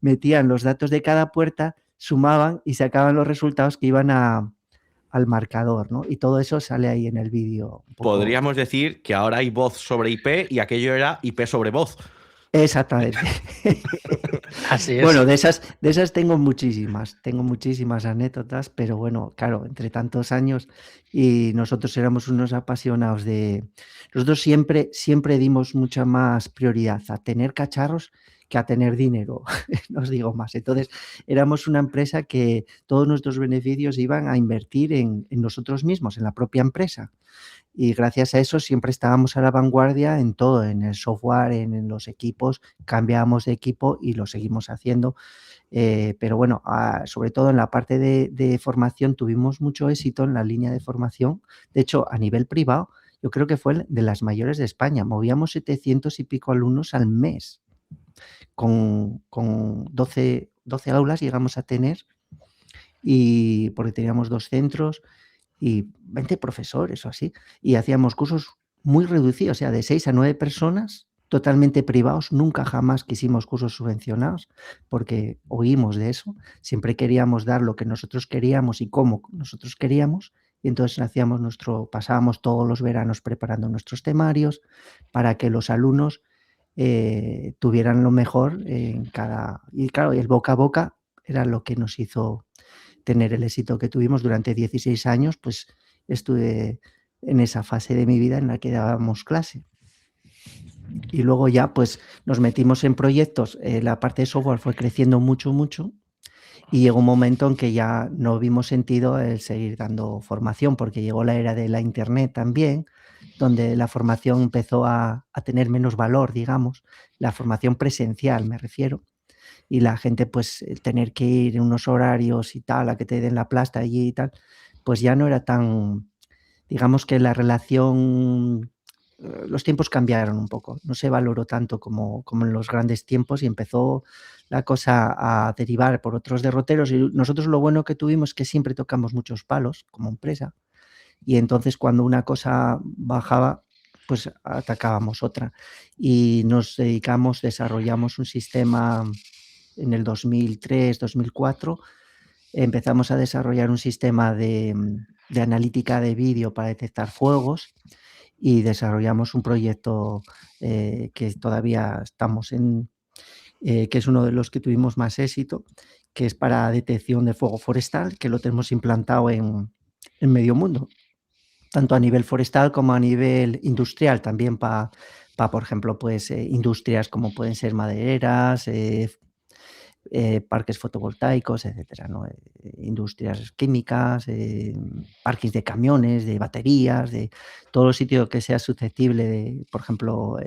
D: metían los datos de cada puerta, sumaban y sacaban los resultados que iban al marcador, ¿no? Y todo eso sale ahí en el vídeo.
B: Podríamos decir que ahora hay voz sobre IP y aquello era IP sobre voz.
D: Exactamente.
C: Así es.
D: Bueno, de esas tengo muchísimas anécdotas, pero bueno, claro, entre tantos años, y nosotros éramos unos apasionados nosotros siempre dimos mucha más prioridad a tener cacharros que a tener dinero, no os digo más. Entonces, éramos una empresa que todos nuestros beneficios iban a invertir en nosotros mismos, en la propia empresa. Y gracias a eso siempre estábamos a la vanguardia en todo, en el software, en los equipos, cambiábamos de equipo y lo seguimos haciendo. Pero bueno, sobre todo en la parte de formación tuvimos mucho éxito en la línea de formación. De hecho, a nivel privado, yo creo que fue de las mayores de España. Movíamos 700 y pico alumnos al mes. Con 12 aulas llegamos a tener, y porque teníamos 2 centros y 20 profesores o así, y hacíamos cursos muy reducidos, o sea, de 6 a 9 personas, totalmente privados. Nunca jamás quisimos cursos subvencionados porque oímos de eso. Siempre queríamos dar lo que nosotros queríamos y cómo nosotros queríamos, y entonces pasábamos todos los veranos preparando nuestros temarios para que los alumnos tuvieran lo mejor en cada... Y claro, el boca a boca era lo que nos hizo tener el éxito que tuvimos durante 16 años, pues estuve en esa fase de mi vida en la que dábamos clase. Y luego ya pues nos metimos en proyectos, la parte de software fue creciendo mucho, y llegó un momento en que ya no vimos sentido el seguir dando formación, porque llegó la era de la internet también, donde la formación empezó a tener menos valor, digamos, la formación presencial me refiero. Y la gente, pues, tener que ir en unos horarios y tal, a que te den la plasta allí y tal, pues ya no era tan... Digamos que la relación... Los tiempos cambiaron un poco, no se valoró tanto como en los grandes tiempos, y empezó la cosa a derivar por otros derroteros. Y nosotros lo bueno que tuvimos es que siempre tocamos muchos palos como empresa, y entonces cuando una cosa bajaba, pues atacábamos otra. Y nos desarrollamos un sistema... En el 2003, 2004, empezamos a desarrollar un sistema de analítica de vídeo para detectar fuegos, y desarrollamos un proyecto que todavía estamos que es uno de los que tuvimos más éxito, que es para detección de fuego forestal, que lo tenemos implantado en medio mundo, tanto a nivel forestal como a nivel industrial, también para por ejemplo, pues industrias como pueden ser madereras, parques fotovoltaicos, etcétera, ¿no? Industrias químicas, parques de camiones, de baterías, de todo sitio que sea susceptible por ejemplo,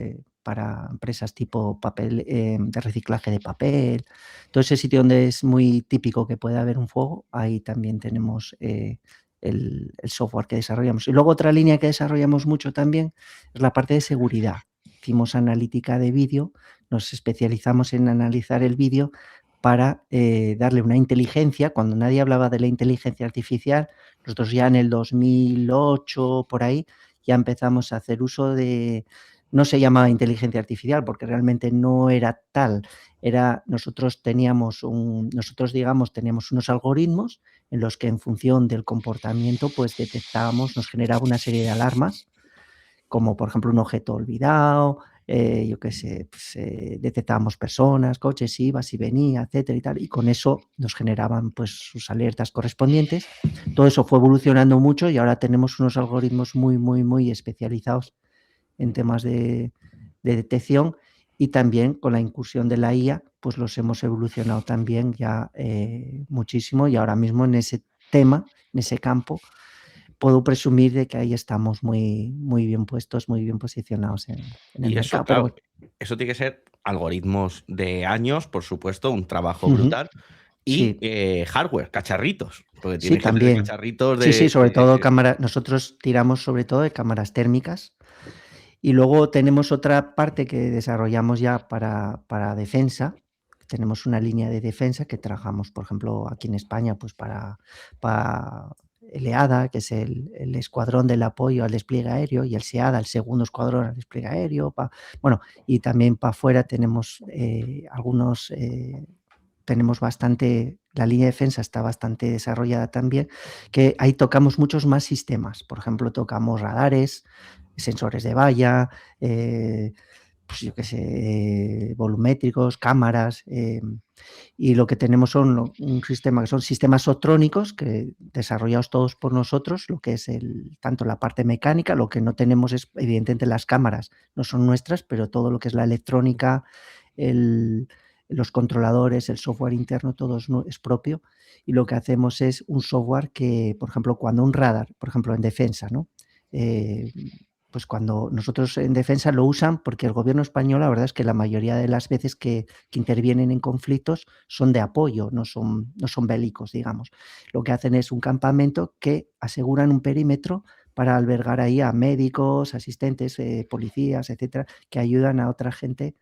D: para empresas tipo papel, de reciclaje de papel. Todo ese sitio donde es muy típico que pueda haber un fuego, ahí también tenemos el software que desarrollamos. Y luego otra línea que desarrollamos mucho también es la parte de seguridad. hicimos analítica de vídeo, nos especializamos en analizar el vídeo para darle una inteligencia. Cuando nadie hablaba de la inteligencia artificial, nosotros ya en el 2008, por ahí, ya empezamos a hacer uso de... No se llamaba inteligencia artificial porque realmente no era tal. Nosotros teníamos unos algoritmos en los que en función del comportamiento pues detectábamos, nos generaba una serie de alarmas, como por ejemplo un objeto olvidado, yo qué sé, pues, detectábamos personas, coches, ibas y venía, etcétera y tal, y con eso nos generaban pues sus alertas correspondientes. Todo eso fue evolucionando mucho y ahora tenemos unos algoritmos muy, muy, muy especializados en temas de detección, y también con la incursión de la IA, pues los hemos evolucionado también ya muchísimo, y ahora mismo en ese tema, en ese campo, puedo presumir de que ahí estamos muy, muy bien puestos, muy bien posicionados en el
B: Y eso,
D: mercado.
B: claro,
D: Pero
B: eso tiene que ser algoritmos de años, por supuesto, un trabajo brutal. Y
D: sí,
B: hardware, cacharritos, porque
D: sí,
B: tienes que tener
D: también.
B: cacharritos
D: Sí,
B: de...
D: sobre todo cámaras. Nosotros tiramos sobre todo de cámaras térmicas. Y luego tenemos otra parte que desarrollamos ya para defensa. Tenemos una línea de defensa que trabajamos, por ejemplo, aquí en España, pues para el EADA, que es el Escuadrón del Apoyo al Despliegue Aéreo, y el SEADA, el Segundo Escuadrón al Despliegue Aéreo. Bueno, y también para afuera tenemos tenemos bastante, la línea de defensa está bastante desarrollada también, que ahí tocamos muchos más sistemas. Por ejemplo, tocamos radares, sensores de valla, pues yo qué sé, volumétricos, cámaras, y lo que tenemos son un sistema que son sistemas optrónicos que desarrollados todos por nosotros, lo que es tanto la parte mecánica. Lo que no tenemos es, evidentemente, las cámaras no son nuestras, pero todo lo que es la electrónica, los controladores, el software interno, todo es propio, y lo que hacemos es un software que, por ejemplo, cuando un radar, por ejemplo, en defensa, ¿no? Pues cuando nosotros en defensa lo usan, porque el gobierno español, la verdad es que la mayoría de las veces que intervienen en conflictos son de apoyo, no son bélicos, digamos. Lo que hacen es un campamento que aseguran un perímetro para albergar ahí a médicos, asistentes, policías, etcétera, que ayudan a otra gente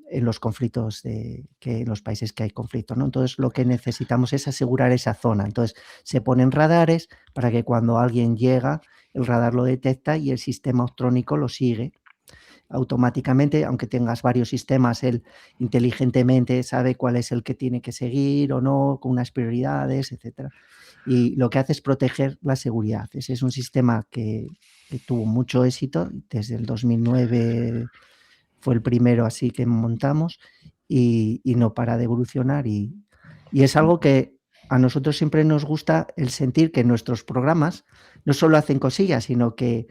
D: en los conflictos, en los países que hay conflicto, ¿no? Entonces, lo que necesitamos es asegurar esa zona. Entonces, se ponen radares para que cuando alguien llega, el radar lo detecta y el sistema optrónico lo sigue automáticamente. Aunque tengas varios sistemas, él inteligentemente sabe cuál es el que tiene que seguir o no, con unas prioridades, etcétera. Y lo que hace es proteger la seguridad. Ese es un sistema que tuvo mucho éxito. Desde el 2009 fue el primero así que montamos, y no para de evolucionar. Y es algo que a nosotros siempre nos gusta, el sentir que nuestros programas no solo hacen cosillas, sino que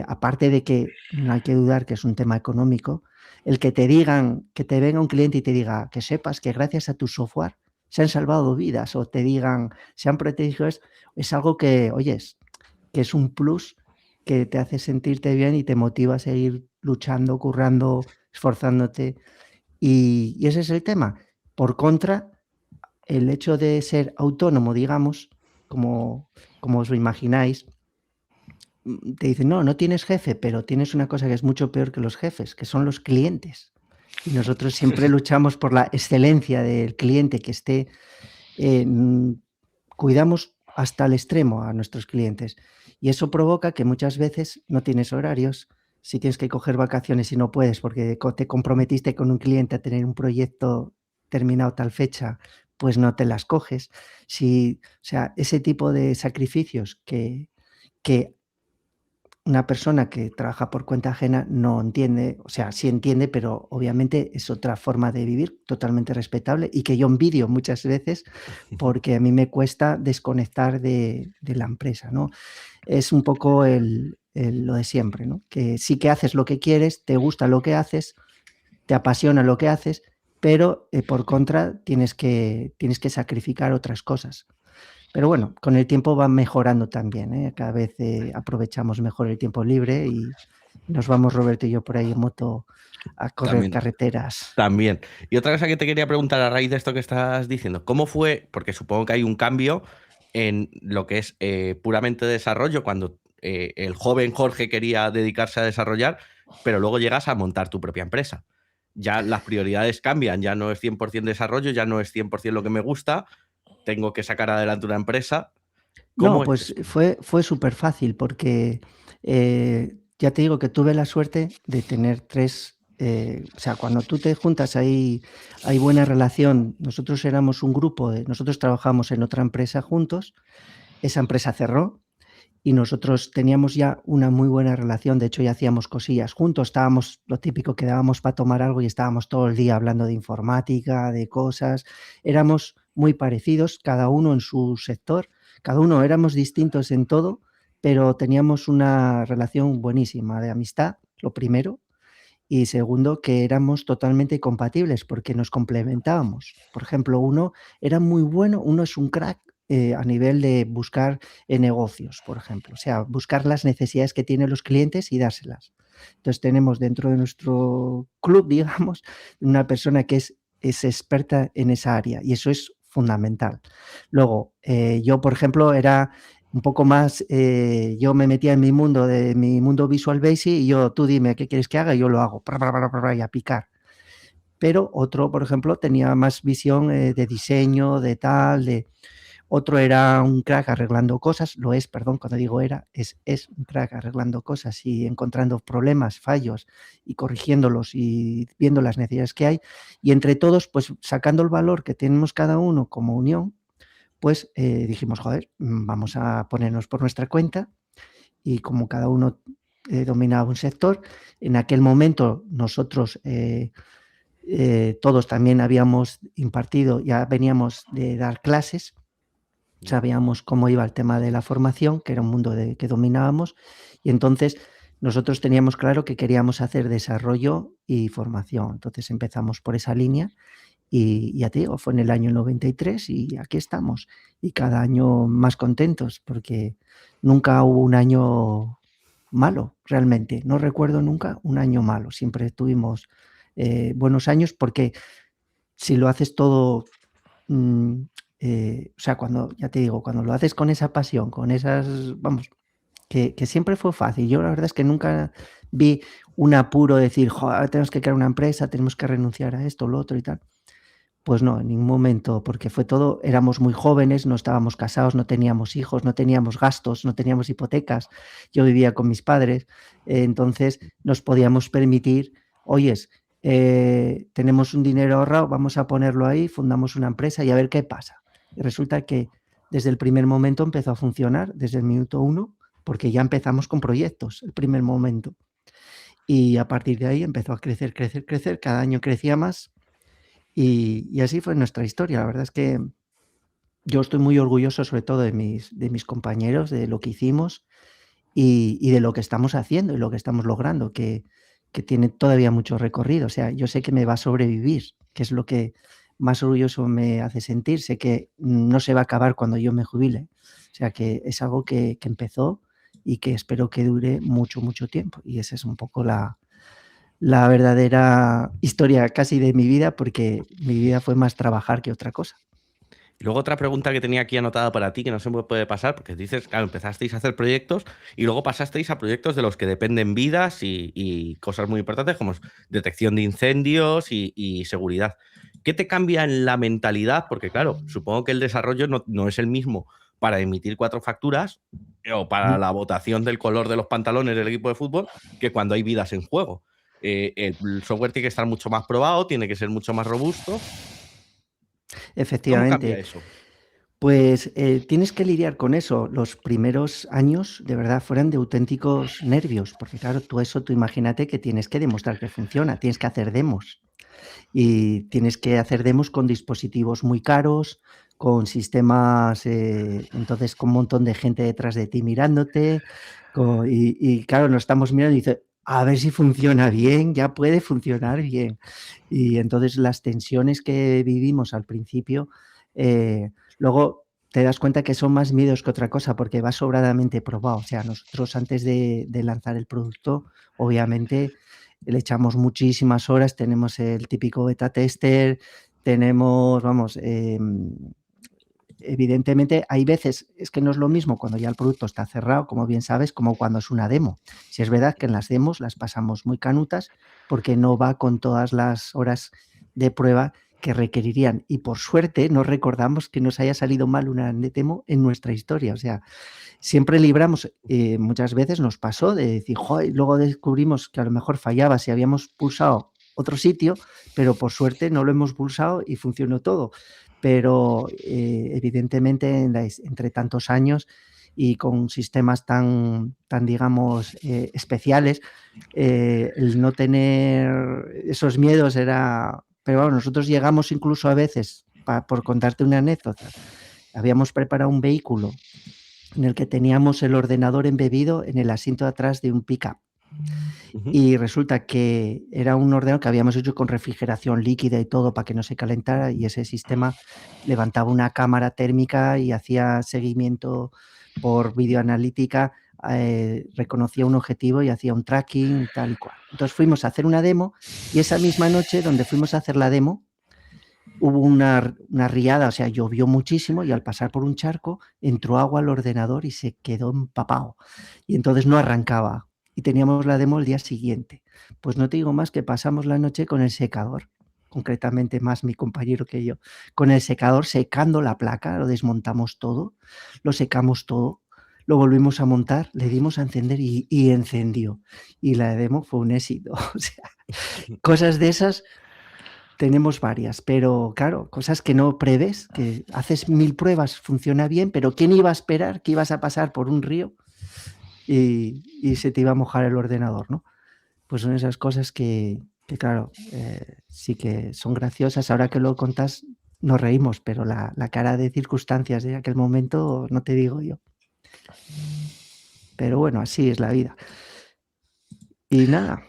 D: aparte de que no hay que dudar que es un tema económico, el que te digan, que te venga un cliente y te diga que sepas que gracias a tu software se han salvado vidas, o te digan se han protegido, es algo que, oyes, que es un plus que te hace sentirte bien y te motiva a seguir luchando, currando, esforzándote. Y ese es el tema. Por contra, el hecho de ser autónomo, digamos, como os lo imagináis, te dicen, no tienes jefe, pero tienes una cosa que es mucho peor que los jefes, que son los clientes. Y nosotros siempre luchamos por la excelencia del cliente, que esté... cuidamos hasta el extremo a nuestros clientes. Y eso provoca que muchas veces no tienes horarios. Si tienes que coger vacaciones y no puedes porque te comprometiste con un cliente a tener un proyecto terminado tal fecha, pues no te las coges. O sea, ese tipo de sacrificios que una persona que trabaja por cuenta ajena no entiende, o sea, sí entiende, pero obviamente es otra forma de vivir totalmente respetable, y que yo envidio muchas veces, porque a mí me cuesta desconectar de la empresa, ¿no? Es un poco lo de siempre, ¿no? Que sí que haces lo que quieres, te gusta lo que haces, te apasiona lo que haces, pero por contra tienes que sacrificar otras cosas. Pero bueno, con el tiempo va mejorando también, ¿eh? Cada vez aprovechamos mejor el tiempo libre y nos vamos, Roberto y yo, por ahí en moto a correr carreteras.
B: También. Y otra cosa que te quería preguntar a raíz de esto que estás diciendo, ¿cómo fue? Porque supongo que hay un cambio en lo que es puramente desarrollo, cuando el joven Jorge quería dedicarse a desarrollar, pero luego llegas a montar tu propia empresa. Ya las prioridades cambian, ya no es 100% desarrollo, ya no es 100% lo que me gusta, tengo que sacar adelante una empresa.
D: No,
B: ¿Cómo es
D: pues
B: eso?
D: fue súper fácil porque ya te digo que tuve la suerte de tener tres, o sea, cuando tú te juntas hay buena relación. Nosotros éramos un grupo, nosotros trabajamos en otra empresa juntos, esa empresa cerró y nosotros teníamos ya una muy buena relación, de hecho ya hacíamos cosillas juntos, estábamos, lo típico, quedábamos para tomar algo y estábamos todo el día hablando de informática, de cosas, éramos muy parecidos, cada uno en su sector, cada uno éramos distintos en todo, pero teníamos una relación buenísima de amistad, lo primero, y segundo, que éramos totalmente compatibles porque nos complementábamos. Por ejemplo, uno era muy bueno, uno es un crack a nivel de buscar negocios, por ejemplo. O sea, buscar las necesidades que tienen los clientes y dárselas. Entonces tenemos dentro de nuestro club, digamos, una persona que es experta en esa área y eso es fundamental. Luego, yo, por ejemplo, era un poco más, yo me metía en mi mundo Visual Basic y tú dime qué quieres que haga y yo lo hago, y a picar. Pero otro, por ejemplo, tenía más visión de diseño, de tal, otro era un crack arreglando cosas, lo es, perdón, cuando digo era, es un crack arreglando cosas y encontrando problemas, fallos y corrigiéndolos y viendo las necesidades que hay. Y entre todos, pues sacando el valor que tenemos cada uno como unión, pues dijimos, joder, vamos a ponernos por nuestra cuenta y como cada uno dominaba un sector, en aquel momento nosotros todos también habíamos impartido, ya veníamos de dar clases, sabíamos cómo iba el tema de la formación, que era un mundo que dominábamos, y entonces nosotros teníamos claro que queríamos hacer desarrollo y formación. Entonces empezamos por esa línea y ya te digo, fue en el año 93 y aquí estamos. Y cada año más contentos porque nunca hubo un año malo, realmente. No recuerdo nunca un año malo. Siempre tuvimos buenos años porque si lo haces todo, o sea, cuando, ya te digo, cuando lo haces con esa pasión, con esas, vamos, que siempre fue fácil. Yo la verdad es que nunca vi un apuro de decir, joder, tenemos que crear una empresa, tenemos que renunciar a esto, lo otro y tal. Pues no, en ningún momento, porque fue todo, éramos muy jóvenes, no estábamos casados, no teníamos hijos, no teníamos gastos, no teníamos hipotecas. Yo vivía con mis padres, entonces nos podíamos permitir, oyes, tenemos un dinero ahorrado, vamos a ponerlo ahí, fundamos una empresa y a ver qué pasa. Y resulta que desde el primer momento empezó a funcionar, desde el minuto 1, porque ya empezamos con proyectos, el primer momento. Y a partir de ahí empezó a crecer, crecer, crecer, cada año crecía más. Y así fue nuestra historia. La verdad es que yo estoy muy orgulloso sobre todo de mis compañeros, de lo que hicimos y de lo que estamos haciendo y lo que estamos logrando, que tiene todavía mucho recorrido. O sea, yo sé que me va a sobrevivir, que es lo que más orgulloso me hace sentir. Sé que no se va a acabar cuando yo me jubile. O sea, que es algo que empezó y que espero que dure mucho, mucho tiempo. Y esa es un poco la verdadera historia casi de mi vida, porque mi vida fue más trabajar que otra cosa.
B: Y luego otra pregunta que tenía aquí anotada para ti, que no se me puede pasar, porque dices, claro, empezasteis a hacer proyectos y luego pasasteis a proyectos de los que dependen vidas y cosas muy importantes como detección de incendios y seguridad. ¿Qué te cambia en la mentalidad? Porque claro, supongo que el desarrollo no es el mismo para emitir 4 facturas o para la votación del color de los pantalones del equipo de fútbol que cuando hay vidas en juego. El software tiene que estar mucho más probado, tiene que ser mucho más robusto. ¿Cómo cambia
D: Efectivamente.
B: eso?
D: Pues tienes que lidiar con eso. Los primeros años, de verdad, fueran de auténticos nervios, porque claro, tú imagínate que tienes que demostrar que funciona, tienes que hacer demos. Y tienes que hacer demos con dispositivos muy caros, con sistemas, entonces con un montón de gente detrás de ti mirándote, y claro, nos estamos mirando y dice, a ver si funciona bien, ya puede funcionar bien. Y entonces las tensiones que vivimos al principio, luego te das cuenta que son más miedos que otra cosa, porque va sobradamente probado. O sea, nosotros antes de lanzar el producto, obviamente le echamos muchísimas horas, tenemos el típico beta tester, tenemos, vamos, evidentemente hay veces, es que no es lo mismo cuando ya el producto está cerrado, como bien sabes, como cuando es una demo. Si es verdad que en las demos las pasamos muy canutas porque no va con todas las horas de prueba que requerirían. Y por suerte no recordamos que nos haya salido mal una demo en nuestra historia. O sea, siempre libramos, muchas veces nos pasó de decir, joder, luego descubrimos que a lo mejor fallaba si habíamos pulsado otro sitio, pero por suerte no lo hemos pulsado y funcionó todo. Pero evidentemente entre tantos años y con sistemas tan digamos, especiales, el no tener esos miedos era... Pero bueno, nosotros llegamos incluso a veces, por contarte una anécdota, habíamos preparado un vehículo en el que teníamos el ordenador embebido en el asiento de atrás de un pick-up. Y resulta que era un ordenador que habíamos hecho con refrigeración líquida y todo para que no se calentara, y ese sistema levantaba una cámara térmica y hacía seguimiento por videoanalítica, reconocía un objetivo y hacía un tracking tal y cual. Entonces fuimos a hacer una demo y esa misma noche donde fuimos a hacer la demo hubo una riada, o sea, llovió muchísimo y al pasar por un charco entró agua al ordenador y se quedó empapado y entonces no arrancaba y teníamos la demo el día siguiente. Pues no te digo más que pasamos la noche con el secador, concretamente más mi compañero que yo, con el secador secando la placa, lo desmontamos todo, lo secamos todo, lo volvimos a montar, le dimos a encender y encendió. Y la demo fue un éxito. O sea, cosas de esas tenemos varias, pero claro, cosas que no prevés, que haces 1000 pruebas, funciona bien, pero ¿quién iba a esperar que ibas a pasar por un río y se te iba a mojar el ordenador, ¿no? Pues son esas cosas que claro, sí que son graciosas. Ahora que lo contás, nos reímos, pero la cara de circunstancias de aquel momento no te digo yo. Pero bueno, así es la vida. Y nada.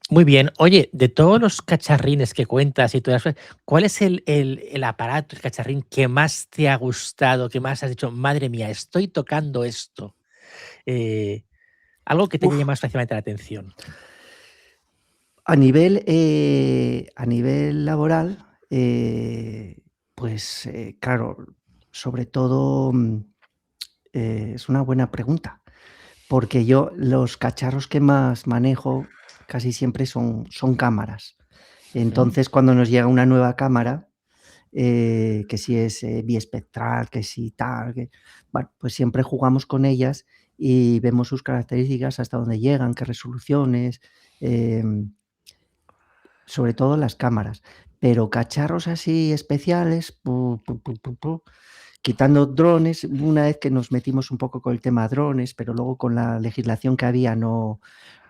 C: Muy bien. Oye, de todos los cacharrines que cuentas y todas las cosas, ¿cuál es el aparato, el cacharrín que más te ha gustado, que más has dicho, madre mía, estoy tocando esto? Algo que te llame más fácilmente la atención.
D: A nivel laboral, pues claro, sobre todo es una buena pregunta, porque yo los cacharros que más manejo casi siempre son cámaras. Entonces, cuando nos llega una nueva cámara, que si es biespectral, que si tal, bueno, pues siempre jugamos con ellas y vemos sus características, hasta dónde llegan, qué resoluciones, sobre todo las cámaras. Pero cacharros así especiales, quitando drones, una vez que nos metimos un poco con el tema drones, pero luego con la legislación que había no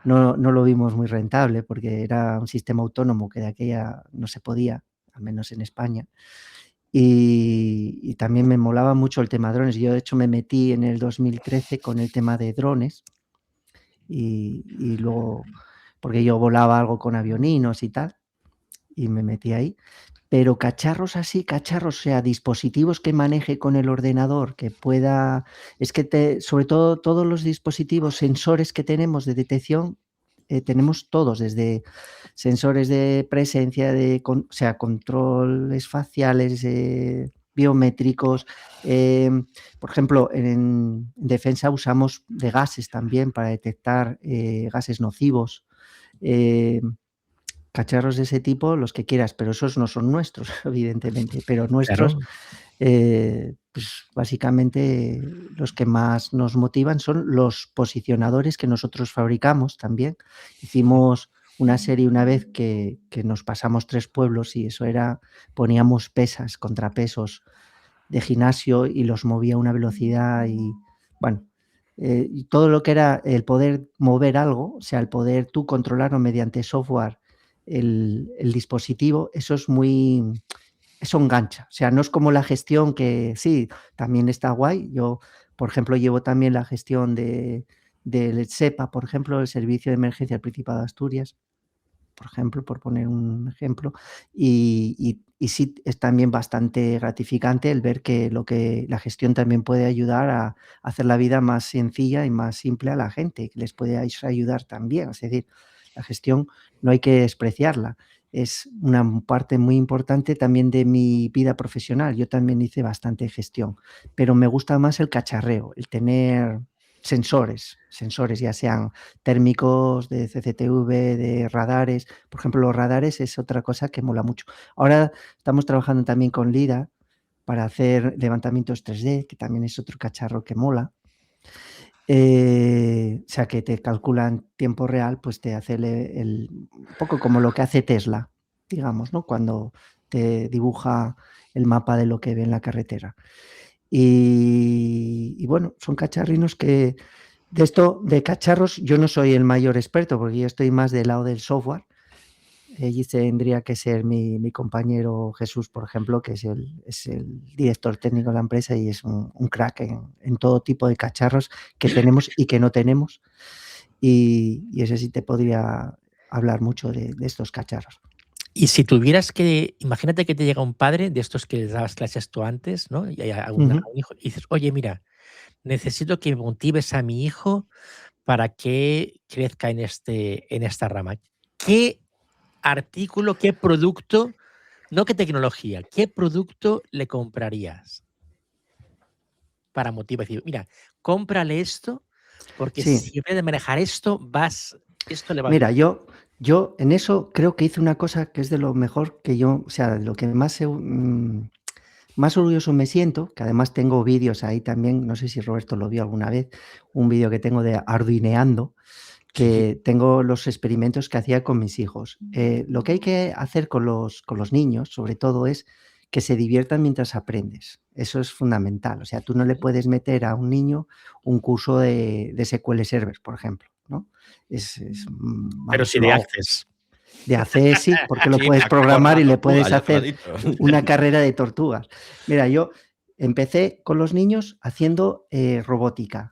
D: lo vimos muy rentable, porque era un sistema autónomo que de aquella no se podía, al menos en España. Y también me molaba mucho el tema drones. Yo, de hecho, me metí en el 2013 con el tema de drones y luego, porque yo volaba algo con avioninos y tal, y me metí ahí. Pero cacharros así, o sea, dispositivos que maneje con el ordenador, que pueda... Es que sobre todo todos los dispositivos, sensores que tenemos de detección, tenemos todos, desde sensores de presencia, o sea, controles faciales, biométricos. Por ejemplo, en defensa usamos de gases también para detectar gases nocivos. Cacharros de ese tipo, los que quieras, pero esos no son nuestros, evidentemente, pero nuestros, pues básicamente los que más nos motivan son los posicionadores que nosotros fabricamos también. Hicimos una serie una vez que nos pasamos 3 pueblos y eso era, poníamos pesas, contrapesos de gimnasio y los movía a una velocidad y bueno, y todo lo que era el poder mover algo, o sea, el poder tú controlarlo mediante software, el dispositivo, eso es eso engancha. O sea, no es como la gestión que sí, también está guay. Yo, por ejemplo, llevo también la gestión del SEPA, por ejemplo, el Servicio de Emergencia del Principado de Asturias, por ejemplo, por poner un ejemplo, y sí es también bastante gratificante el ver que la gestión también puede ayudar a hacer la vida más sencilla y más simple a la gente, que les puede ayudar también. Es decir, la gestión no hay que despreciarla. es una parte muy importante también de mi vida profesional. Yo también hice bastante gestión, pero me gusta más el cacharreo, el tener sensores, ya sean térmicos, de CCTV, de radares. Por ejemplo, los radares es otra cosa que mola mucho. Ahora estamos trabajando también con LIDAR para hacer levantamientos 3D, que también es otro cacharro que mola. O sea, que te calcula en tiempo real, pues te hace un poco como lo que hace Tesla, digamos, ¿no? Cuando te dibuja el mapa de lo que ve en la carretera. Y bueno, son cacharrinos que de cacharros yo no soy el mayor experto porque yo estoy más del lado del software. Allí tendría que ser mi compañero Jesús, por ejemplo, que es el director técnico de la empresa y es un crack en todo tipo de cacharros que tenemos y que no tenemos. Y ese sí te podría hablar mucho de estos cacharros.
C: Y si tuvieras que, imagínate que te llega un padre de estos que les dabas clases tú antes, ¿no? Y a un hijo, y dices, oye, mira, necesito que motives a mi hijo para que crezca en esta rama. ¿Qué artículo, qué producto, no qué tecnología, qué producto le comprarías para motivar? Decir, mira, cómprale esto, porque si en vez de manejar esto le va a
D: Mira,
C: ayudar.
D: yo en eso creo que hice una cosa que es de lo mejor que yo, o sea, de lo que más orgulloso me siento, que además tengo vídeos ahí también, no sé si Roberto lo vio alguna vez, un vídeo que tengo de arduineando, que tengo los experimentos que hacía con mis hijos. Lo que hay que hacer con los niños, sobre todo, es que se diviertan mientras aprendes. Eso es fundamental. O sea, tú no le puedes meter a un niño un curso de SQL Server, por ejemplo, ¿no?
C: Pero si de Access.
D: De Access sí, porque lo puedes programar y le puedes hacer una carrera de tortugas. Mira, yo empecé con los niños haciendo robótica,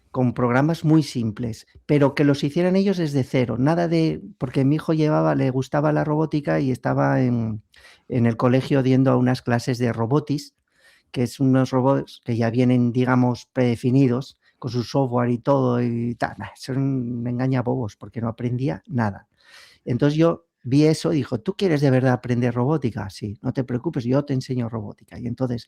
D: con programas muy simples, pero que los hicieran ellos desde cero, nada de, porque mi hijo le gustaba la robótica y estaba en el colegio yendo a unas clases de robotics, que es unos robots que ya vienen, digamos, predefinidos, con su software y todo, y tal. Son engañabobos, porque no aprendía nada. Entonces yo vi eso y dijo, ¿tú quieres de verdad aprender robótica? Sí, no te preocupes, yo te enseño robótica. Y entonces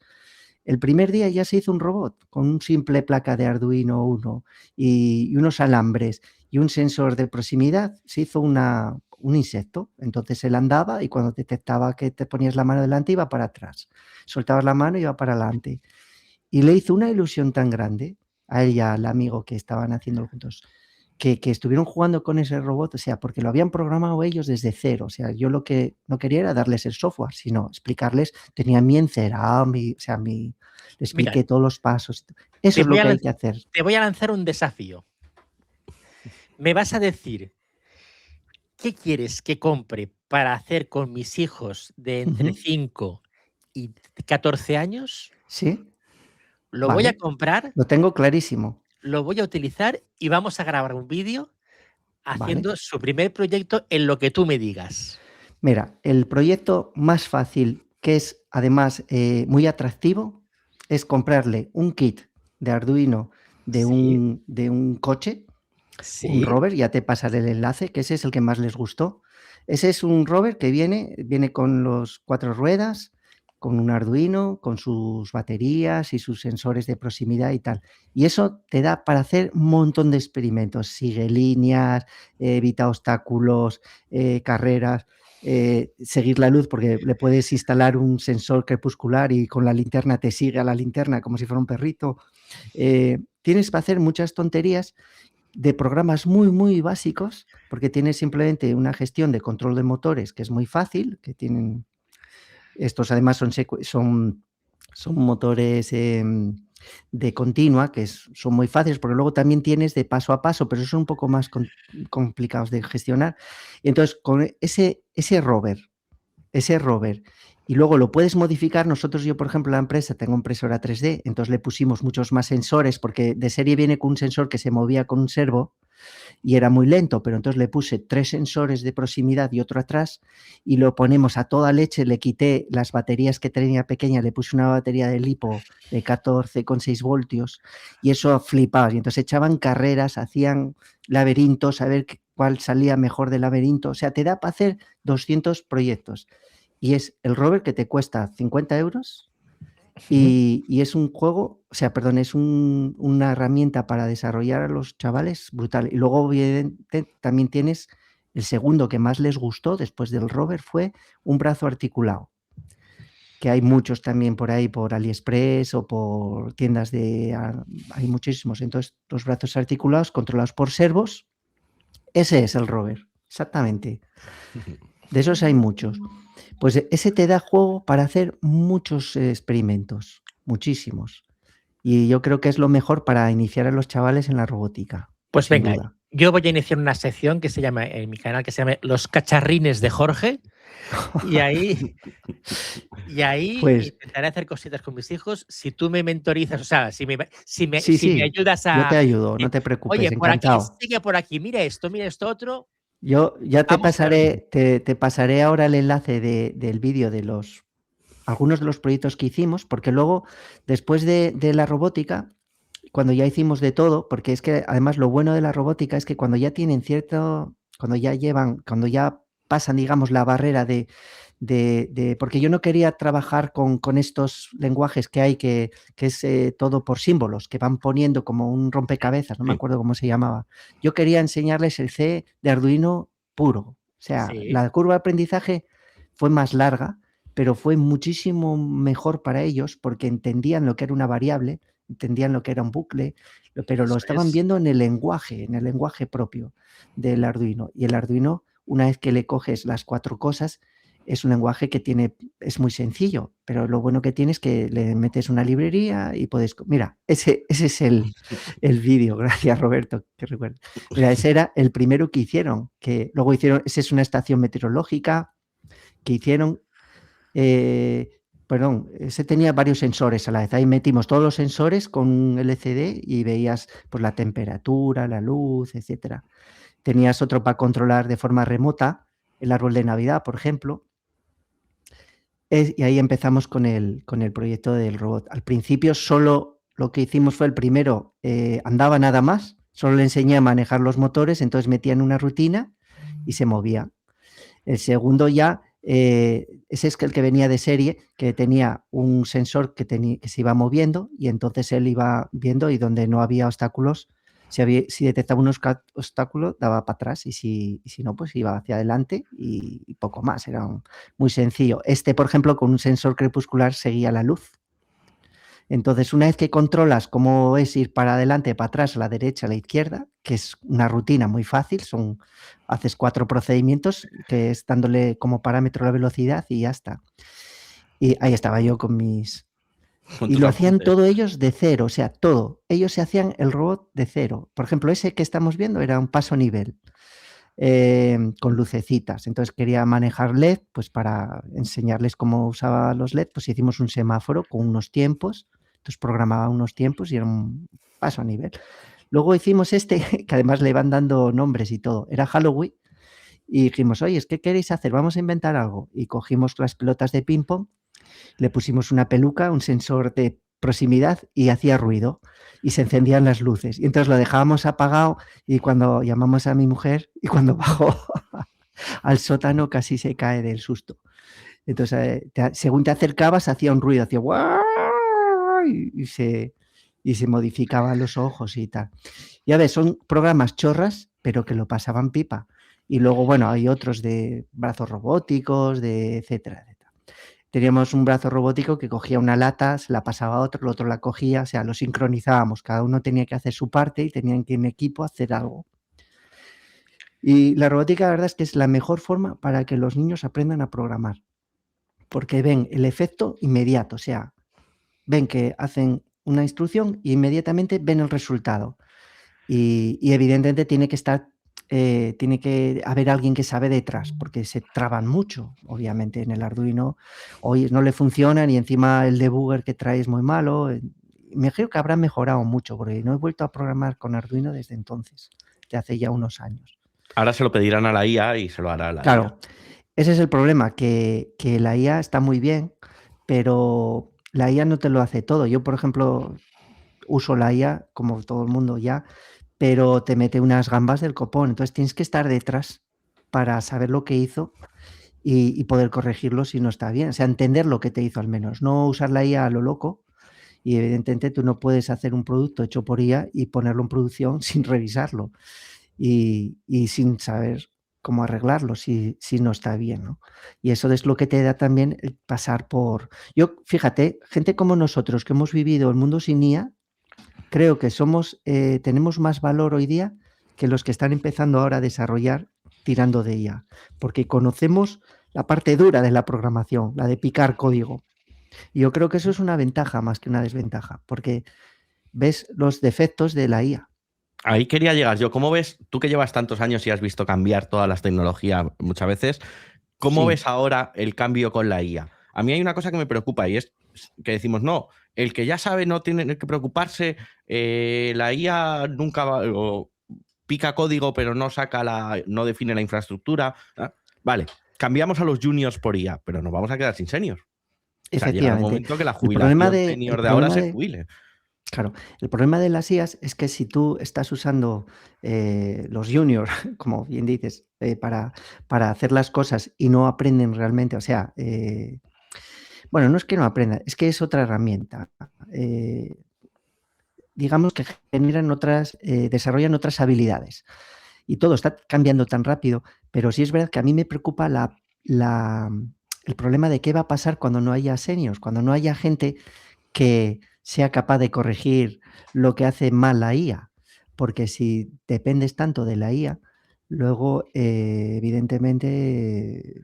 D: el primer día ya se hizo un robot con un simple placa de Arduino Uno y unos alambres y un sensor de proximidad. Se hizo un insecto. Entonces él andaba y cuando detectaba que te ponías la mano delante iba para atrás. Soltabas la mano y iba para adelante. Y le hizo una ilusión tan grande a él y al amigo que estaban haciendo juntos, que estuvieron jugando con ese robot, o sea, porque lo habían programado ellos desde cero. O sea, yo lo que no quería era darles el software, sino explicarles, tenía mi encerado, le expliqué todos los pasos. Eso es lo que hay que hacer.
C: Te voy a lanzar un desafío. Me vas a decir, ¿qué quieres que compre para hacer con mis hijos de entre 5 y 14 años?
D: Sí.
C: Lo voy a comprar.
D: Lo tengo clarísimo.
C: Lo voy a utilizar y vamos a grabar un vídeo haciendo su primer proyecto en lo que tú me digas.
D: Mira, el proyecto más fácil, que es además muy atractivo, es comprarle un kit de Arduino de un coche, un rover, ya te pasaré el enlace, que ese es el que más les gustó. Ese es un rover que viene con los 4 ruedas, con un Arduino, con sus baterías y sus sensores de proximidad y tal. Y eso te da para hacer un montón de experimentos. Sigue líneas, evita obstáculos, carreras, seguir la luz, porque le puedes instalar un sensor crepuscular y con la linterna te sigue a la linterna como si fuera un perrito. Tienes para hacer muchas tonterías de programas muy, muy básicos, porque tienes simplemente una gestión de control de motores que es muy fácil, que tienen... Estos además son motores de continua, que son muy fáciles, porque luego también tienes de paso a paso, pero son un poco más complicados de gestionar. Y entonces, con ese rover, y luego lo puedes modificar. Yo, por ejemplo, la empresa, tengo impresora 3D, entonces le pusimos muchos más sensores, porque de serie viene con un sensor que se movía con un servo, y era muy lento, pero entonces le puse 3 sensores de proximidad y otro atrás y lo ponemos a toda leche. Le quité las baterías que tenía pequeñas, le puse una batería de lipo de 14,6 voltios y eso flipaba. Y entonces echaban carreras, hacían laberintos a ver cuál salía mejor del laberinto. O sea, te da para hacer 200 proyectos. Y es el rover que te cuesta 50 euros y es un juego, o sea, perdón, es una herramienta para desarrollar a los chavales brutal. Y luego, obviamente, también tienes el segundo que más les gustó después del rover fue un brazo articulado, que hay muchos también por ahí, por AliExpress o por tiendas hay muchísimos. Entonces, los brazos articulados controlados por servos, ese es el rover, exactamente. De esos hay muchos. Pues ese te da juego para hacer muchos experimentos, muchísimos. Y yo creo que es lo mejor para iniciar a los chavales en la robótica.
C: Pues
D: sin
C: venga,
D: duda.
C: yo voy a iniciar una sección que se llama, en mi canal, que se llama Los Cacharrines de Jorge. Y ahí
D: Pues,
C: intentaré hacer cositas con mis hijos. Si tú me mentorizas, o sea, si me ayudas
D: yo te
C: a...
D: ayudo, no te preocupes,
C: Oye, por aquí,
D: encantado.
C: sigue por aquí, mira esto otro.
D: Yo ya te
C: Vamos a ver.
D: pasaré, te pasaré ahora el enlace del vídeo de algunos de los proyectos que hicimos, porque luego, después de la robótica, cuando ya hicimos de todo, porque es que además lo bueno de la robótica es que cuando ya tienen cuando ya pasan, digamos, la barrera porque yo no quería trabajar con estos lenguajes que hay, que es todo por símbolos, que van poniendo como un rompecabezas, no me acuerdo cómo se llamaba. Yo quería enseñarles el C de Arduino puro. O sea,
C: Sí.
D: la curva de aprendizaje fue más larga, pero fue muchísimo mejor para ellos porque entendían lo que era una variable, entendían lo que era un bucle, pero lo estaban viendo en el lenguaje propio del Arduino. Y el Arduino, una vez que le coges las 4 cosas, es un lenguaje que es muy sencillo, pero lo bueno que tiene es que le metes una librería y puedes... Mira, ese es el vídeo, gracias Roberto, que recuerdo. Mira, ese era el primero que hicieron, que luego hicieron, esa es una estación meteorológica que hicieron, ese tenía varios sensores a la vez, ahí metimos todos los sensores con un LCD y veías pues, la temperatura, la luz, etcétera. Tenías otro para controlar de forma remota el árbol de Navidad, por ejemplo. Y ahí empezamos con el proyecto del robot. Al principio solo lo que hicimos fue el primero, andaba nada más, solo le enseñé a manejar los motores, entonces metía en una rutina y se movía. El segundo ya, ese es el que venía de serie, que tenía un sensor que se iba moviendo y entonces él iba viendo y donde no había obstáculos, si detectaba un obstáculo, daba para atrás y si no, pues iba hacia adelante y poco más. Era muy sencillo. Por ejemplo, con un sensor crepuscular seguía la luz. Entonces, una vez que controlas cómo es ir para adelante, para atrás, a la derecha, a la izquierda, que es una rutina muy fácil, haces 4 procedimientos, que es dándole como parámetro la velocidad y ya está. Y ahí estaba yo con mis... Y lo hacían todo ellos de cero, o sea, todo. Ellos se hacían el robot de cero. Por ejemplo, ese que estamos viendo era un paso nivel con lucecitas. Entonces quería manejar LED, pues para enseñarles cómo usaba los LED, pues hicimos un semáforo con unos tiempos. Entonces programaba unos tiempos y era un paso a nivel. Luego hicimos que además le iban dando nombres y todo. Era Halloween y dijimos, oye, ¿qué queréis hacer? Vamos a inventar algo. Y cogimos las pelotas de ping-pong, le pusimos una peluca, un sensor de proximidad y hacía ruido y se encendían las luces. Y entonces lo dejábamos apagado y cuando llamamos a mi mujer y cuando bajó al sótano casi se cae del susto. Entonces, según te acercabas hacía un ruido, hacía y se modificaban los ojos y tal. Ya ves, son programas chorras, pero que lo pasaban pipa. Y luego, bueno, hay otros de brazos robóticos, de etcétera, etcétera. Teníamos un brazo robótico que cogía una lata, se la pasaba a otro, el otro la cogía, o sea, lo sincronizábamos. Cada uno tenía que hacer su parte y tenían que en equipo hacer algo. Y la robótica, la verdad es que es la mejor forma para que los niños aprendan a programar. Porque ven el efecto inmediato, o sea, ven que hacen una instrucción y inmediatamente ven el resultado. Y evidentemente tiene que haber alguien que sabe detrás, porque se traban mucho, obviamente, en el Arduino. Hoy no le funcionan y encima el debugger que trae es muy malo. Me creo que habrá mejorado mucho, porque no he vuelto a programar con Arduino desde entonces, de hace ya unos años.
B: Ahora se lo pedirán a la IA y se lo hará la IA.
D: Claro, ese es el problema, que la IA está muy bien, pero la IA no te lo hace todo. Yo, por ejemplo, uso la IA, como todo el mundo ya, pero te mete unas gambas del copón. Entonces tienes que estar detrás para saber lo que hizo y poder corregirlo si no está bien. O sea, entender lo que te hizo al menos, no usar la IA a lo loco. Y evidentemente tú no puedes hacer un producto hecho por IA y ponerlo en producción sin revisarlo y sin saber cómo arreglarlo si no está bien, ¿no? Y eso es lo que te da también el pasar por... Yo, fíjate, gente como nosotros que hemos vivido el mundo sin IA, creo que tenemos más valor hoy día que los que están empezando ahora a desarrollar tirando de IA, porque conocemos la parte dura de la programación, la de picar código. Y yo creo que eso es una ventaja más que una desventaja, porque ves los defectos de la IA.
B: Ahí quería llegar yo. ¿Cómo ves, tú que llevas tantos años y has visto cambiar todas las tecnologías muchas veces, cómo ves ahora el cambio con la IA? A mí hay una cosa que me preocupa y es que decimos, no, el que ya sabe no tiene que preocuparse, la IA nunca va, o pica código pero no define la infraestructura. Vale, cambiamos a los juniors por IA, pero nos vamos a quedar sin seniors. O sea, llega un momento que la jubilación senior de ahora se jubile.
D: Claro, el problema de las IAs es que si tú estás usando los juniors, como bien dices, para hacer las cosas y no aprenden realmente, o sea, bueno, no es que no aprendan, es que es otra herramienta. Digamos que desarrollan otras habilidades. Y todo está cambiando tan rápido, pero sí es verdad que a mí me preocupa el problema de qué va a pasar cuando no haya seniors, cuando no haya gente que sea capaz de corregir lo que hace mal la IA, porque si dependes tanto de la IA, luego evidentemente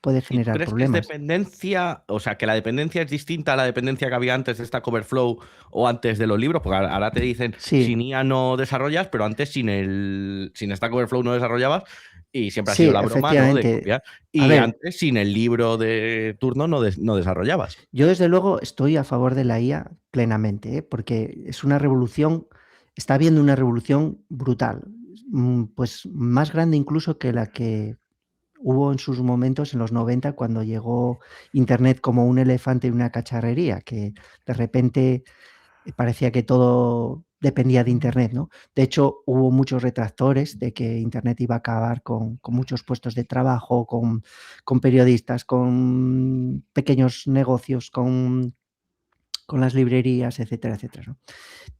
D: puede generar
B: ¿Crees
D: problemas.
B: que es dependencia, o sea, que la dependencia es distinta a la dependencia que había antes de Stack Overflow o antes de los libros? Porque ahora te dicen, sin IA no desarrollas, pero antes sin Stack Overflow no desarrollabas y siempre ha sido la broma, ¿no?, de copiar. Y antes sin el libro de turno no desarrollabas.
D: Yo desde luego estoy a favor de la IA plenamente, porque es una revolución, está habiendo una revolución brutal, pues más grande incluso que la que hubo en sus momentos en los 90 cuando llegó Internet como un elefante en una cacharrería, que de repente parecía que todo dependía de Internet, ¿no? De hecho, hubo muchos retractores de que Internet iba a acabar con muchos puestos de trabajo, con periodistas, con pequeños negocios, con las librerías, etcétera, etcétera, ¿no?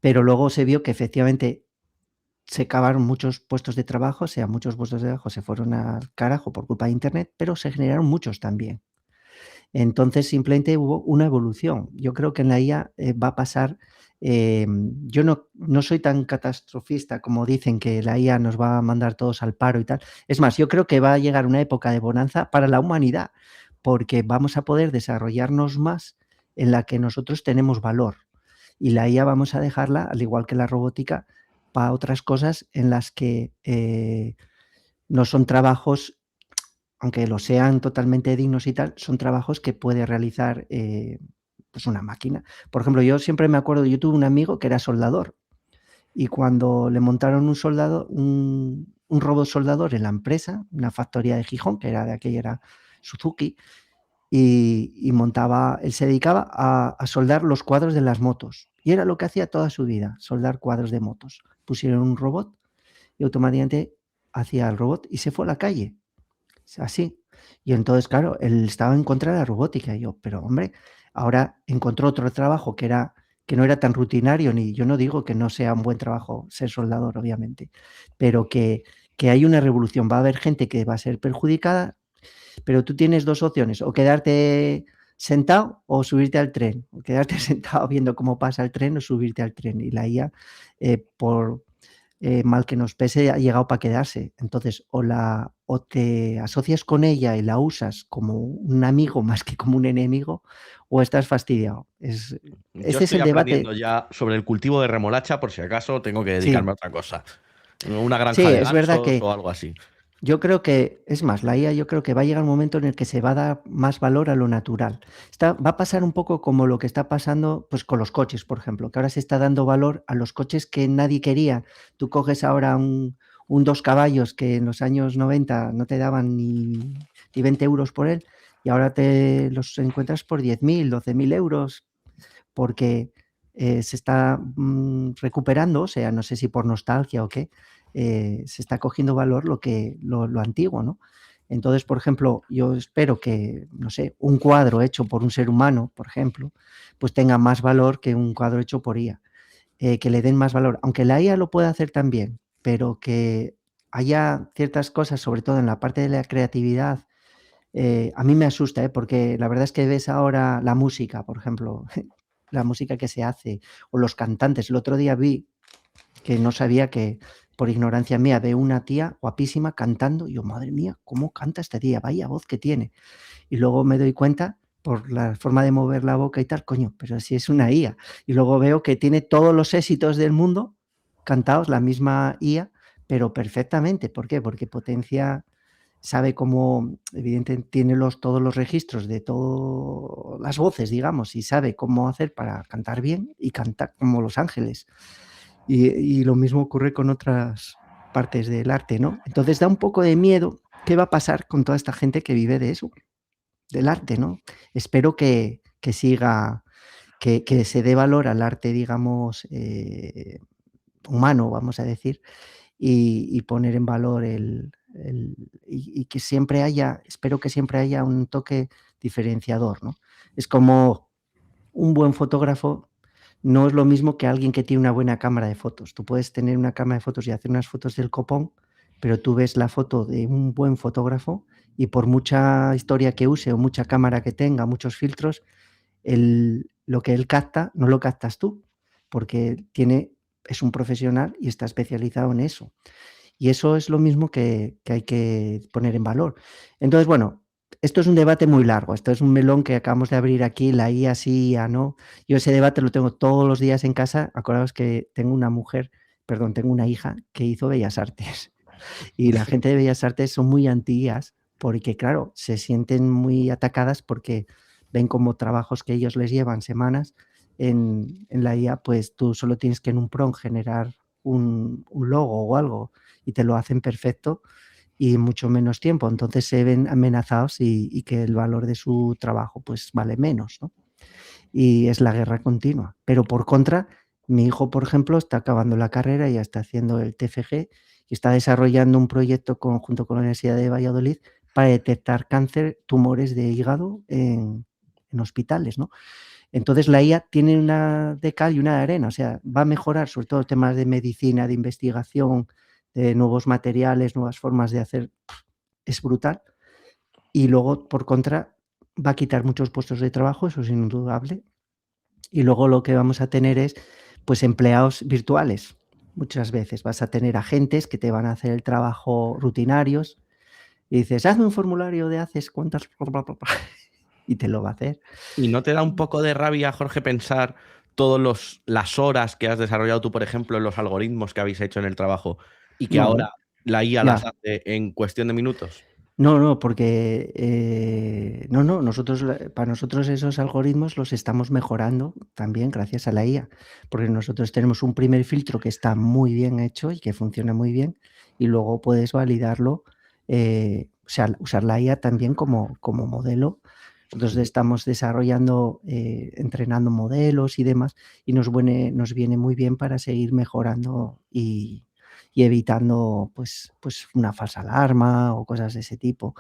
D: Pero luego se vio que efectivamente se acabaron muchos puestos de trabajo, o sea, muchos puestos de trabajo se fueron al carajo por culpa de Internet, pero se generaron muchos también. Entonces, simplemente hubo una evolución. Yo creo que en la IA va a pasar, yo no soy tan catastrofista como dicen que la IA nos va a mandar todos al paro y tal. Es más, yo creo que va a llegar una época de bonanza para la humanidad, porque vamos a poder desarrollarnos más en la que nosotros tenemos valor. Y la IA vamos a dejarla, al igual que la robótica, para otras cosas en las que no son trabajos, aunque lo sean totalmente dignos y tal, son trabajos que puede realizar pues una máquina. Por ejemplo, yo siempre me acuerdo, yo tuve un amigo que era soldador y cuando le montaron un robot soldador en la empresa, una factoría de Gijón, que era de aquella, era Suzuki, y él se dedicaba a soldar los cuadros de las motos y era lo que hacía toda su vida, soldar cuadros de motos. Pusieron un robot y automáticamente hacía el robot y se fue a la calle. Así. Y entonces, claro, él estaba en contra de la robótica. Y yo, pero hombre, ahora encontró otro trabajo que no era tan rutinario, ni yo no digo que no sea un buen trabajo ser soldador, obviamente, pero que hay una revolución. Va a haber gente que va a ser perjudicada, pero tú tienes dos opciones, o quedarte sentado o subirte al tren, o quedarte sentado viendo cómo pasa el tren o subirte al tren. Y la IA, por mal que nos pese, ha llegado para quedarse. Entonces, o te asocias con ella y la usas como un amigo más que como un enemigo, o estás fastidiado. Ese es el debate.
B: Ya sobre el cultivo de remolacha, por si acaso tengo que dedicarme a otra cosa. Una granja de
D: es verdad que
B: o algo así.
D: Yo creo que, es más, la IA yo creo que va a llegar un momento en el que se va a dar más valor a lo natural. Va a pasar un poco como lo que está pasando pues, con los coches, por ejemplo, que ahora se está dando valor a los coches que nadie quería. Tú coges ahora un 2 caballos que en los años 90 no te daban ni 20 euros por él y ahora te los encuentras por 10.000, 12.000 euros, porque se está recuperando, o sea, no sé si por nostalgia o qué, se está cogiendo valor lo antiguo, ¿no? Entonces, por ejemplo, yo espero que, no sé, un cuadro hecho por un ser humano, por ejemplo, pues tenga más valor que un cuadro hecho por IA, que le den más valor, aunque la IA lo pueda hacer también, pero que haya ciertas cosas, sobre todo en la parte de la creatividad. A mí me asusta, porque la verdad es que ves ahora la música, por ejemplo, la música que se hace, o los cantantes. El otro día vi que no sabía que, por ignorancia mía, de una tía guapísima cantando, y yo, madre mía, ¿cómo canta esta tía? Vaya voz que tiene. Y luego me doy cuenta, por la forma de mover la boca y tal, coño, pero si es una IA. Y luego veo que tiene todos los éxitos del mundo cantados, la misma IA, pero perfectamente. ¿Por qué? Porque potencia, sabe cómo, evidentemente, tiene todos los registros de todas las voces, digamos, y sabe cómo hacer para cantar bien y cantar como Los Ángeles. Y lo mismo ocurre con otras partes del arte, ¿no? Entonces da un poco de miedo qué va a pasar con toda esta gente que vive de eso, del arte, ¿no? Espero que siga, que se dé valor al arte, digamos, humano, vamos a decir, y poner en valor y que siempre haya, espero que siempre haya un toque diferenciador, ¿no? Es como un buen fotógrafo no es lo mismo que alguien que tiene una buena cámara de fotos. Tú puedes tener una cámara de fotos y hacer unas fotos del copón, pero tú ves la foto de un buen fotógrafo y por mucha historia que use o mucha cámara que tenga, muchos filtros, lo que él capta no lo captas tú, porque es un profesional y está especializado en eso. Y eso es lo mismo que hay que poner en valor. Entonces, bueno, esto es un debate muy largo, esto es un melón que acabamos de abrir aquí, la IA sí, IA no. Yo ese debate lo tengo todos los días en casa. Acordaos que tengo una hija que hizo Bellas Artes. Y la gente de Bellas Artes son muy anti-IAs porque, claro, se sienten muy atacadas porque ven como trabajos que ellos les llevan semanas en la IA, pues tú solo tienes que en un prompt generar un logo o algo y te lo hacen perfecto y mucho menos tiempo. Entonces se ven amenazados y que el valor de su trabajo pues vale menos, ¿no? Y es la guerra continua. Pero por contra, mi hijo, por ejemplo, está acabando la carrera, ya está haciendo el TFG y está desarrollando un proyecto junto con la Universidad de Valladolid para detectar tumores de hígado en hospitales, ¿no? Entonces la IA tiene una de cal y una de arena, o sea, va a mejorar sobre todo temas de medicina, de investigación, de nuevos materiales, nuevas formas de hacer, es brutal. Y luego, por contra, va a quitar muchos puestos de trabajo, eso es indudable. Y luego lo que vamos a tener es, pues, empleados virtuales. Muchas veces vas a tener agentes que te van a hacer el trabajo rutinarios y dices, hazme un formulario de haces cuántas y te lo va a hacer.
B: ¿Y no te da un poco de rabia, Jorge, pensar todas las horas que has desarrollado tú, por ejemplo, en los algoritmos que habéis hecho en el trabajo y que
D: No,
B: ahora la IA
D: ya.
B: las hace en cuestión de minutos?
D: No, porque para nosotros esos algoritmos los estamos mejorando también gracias a la IA, porque nosotros tenemos un primer filtro que está muy bien hecho y que funciona muy bien, y luego puedes validarlo, o sea, usar la IA también como modelo. Nosotros estamos desarrollando, entrenando modelos y demás, y nos viene muy bien para seguir mejorando y evitando pues una falsa alarma o cosas de ese tipo.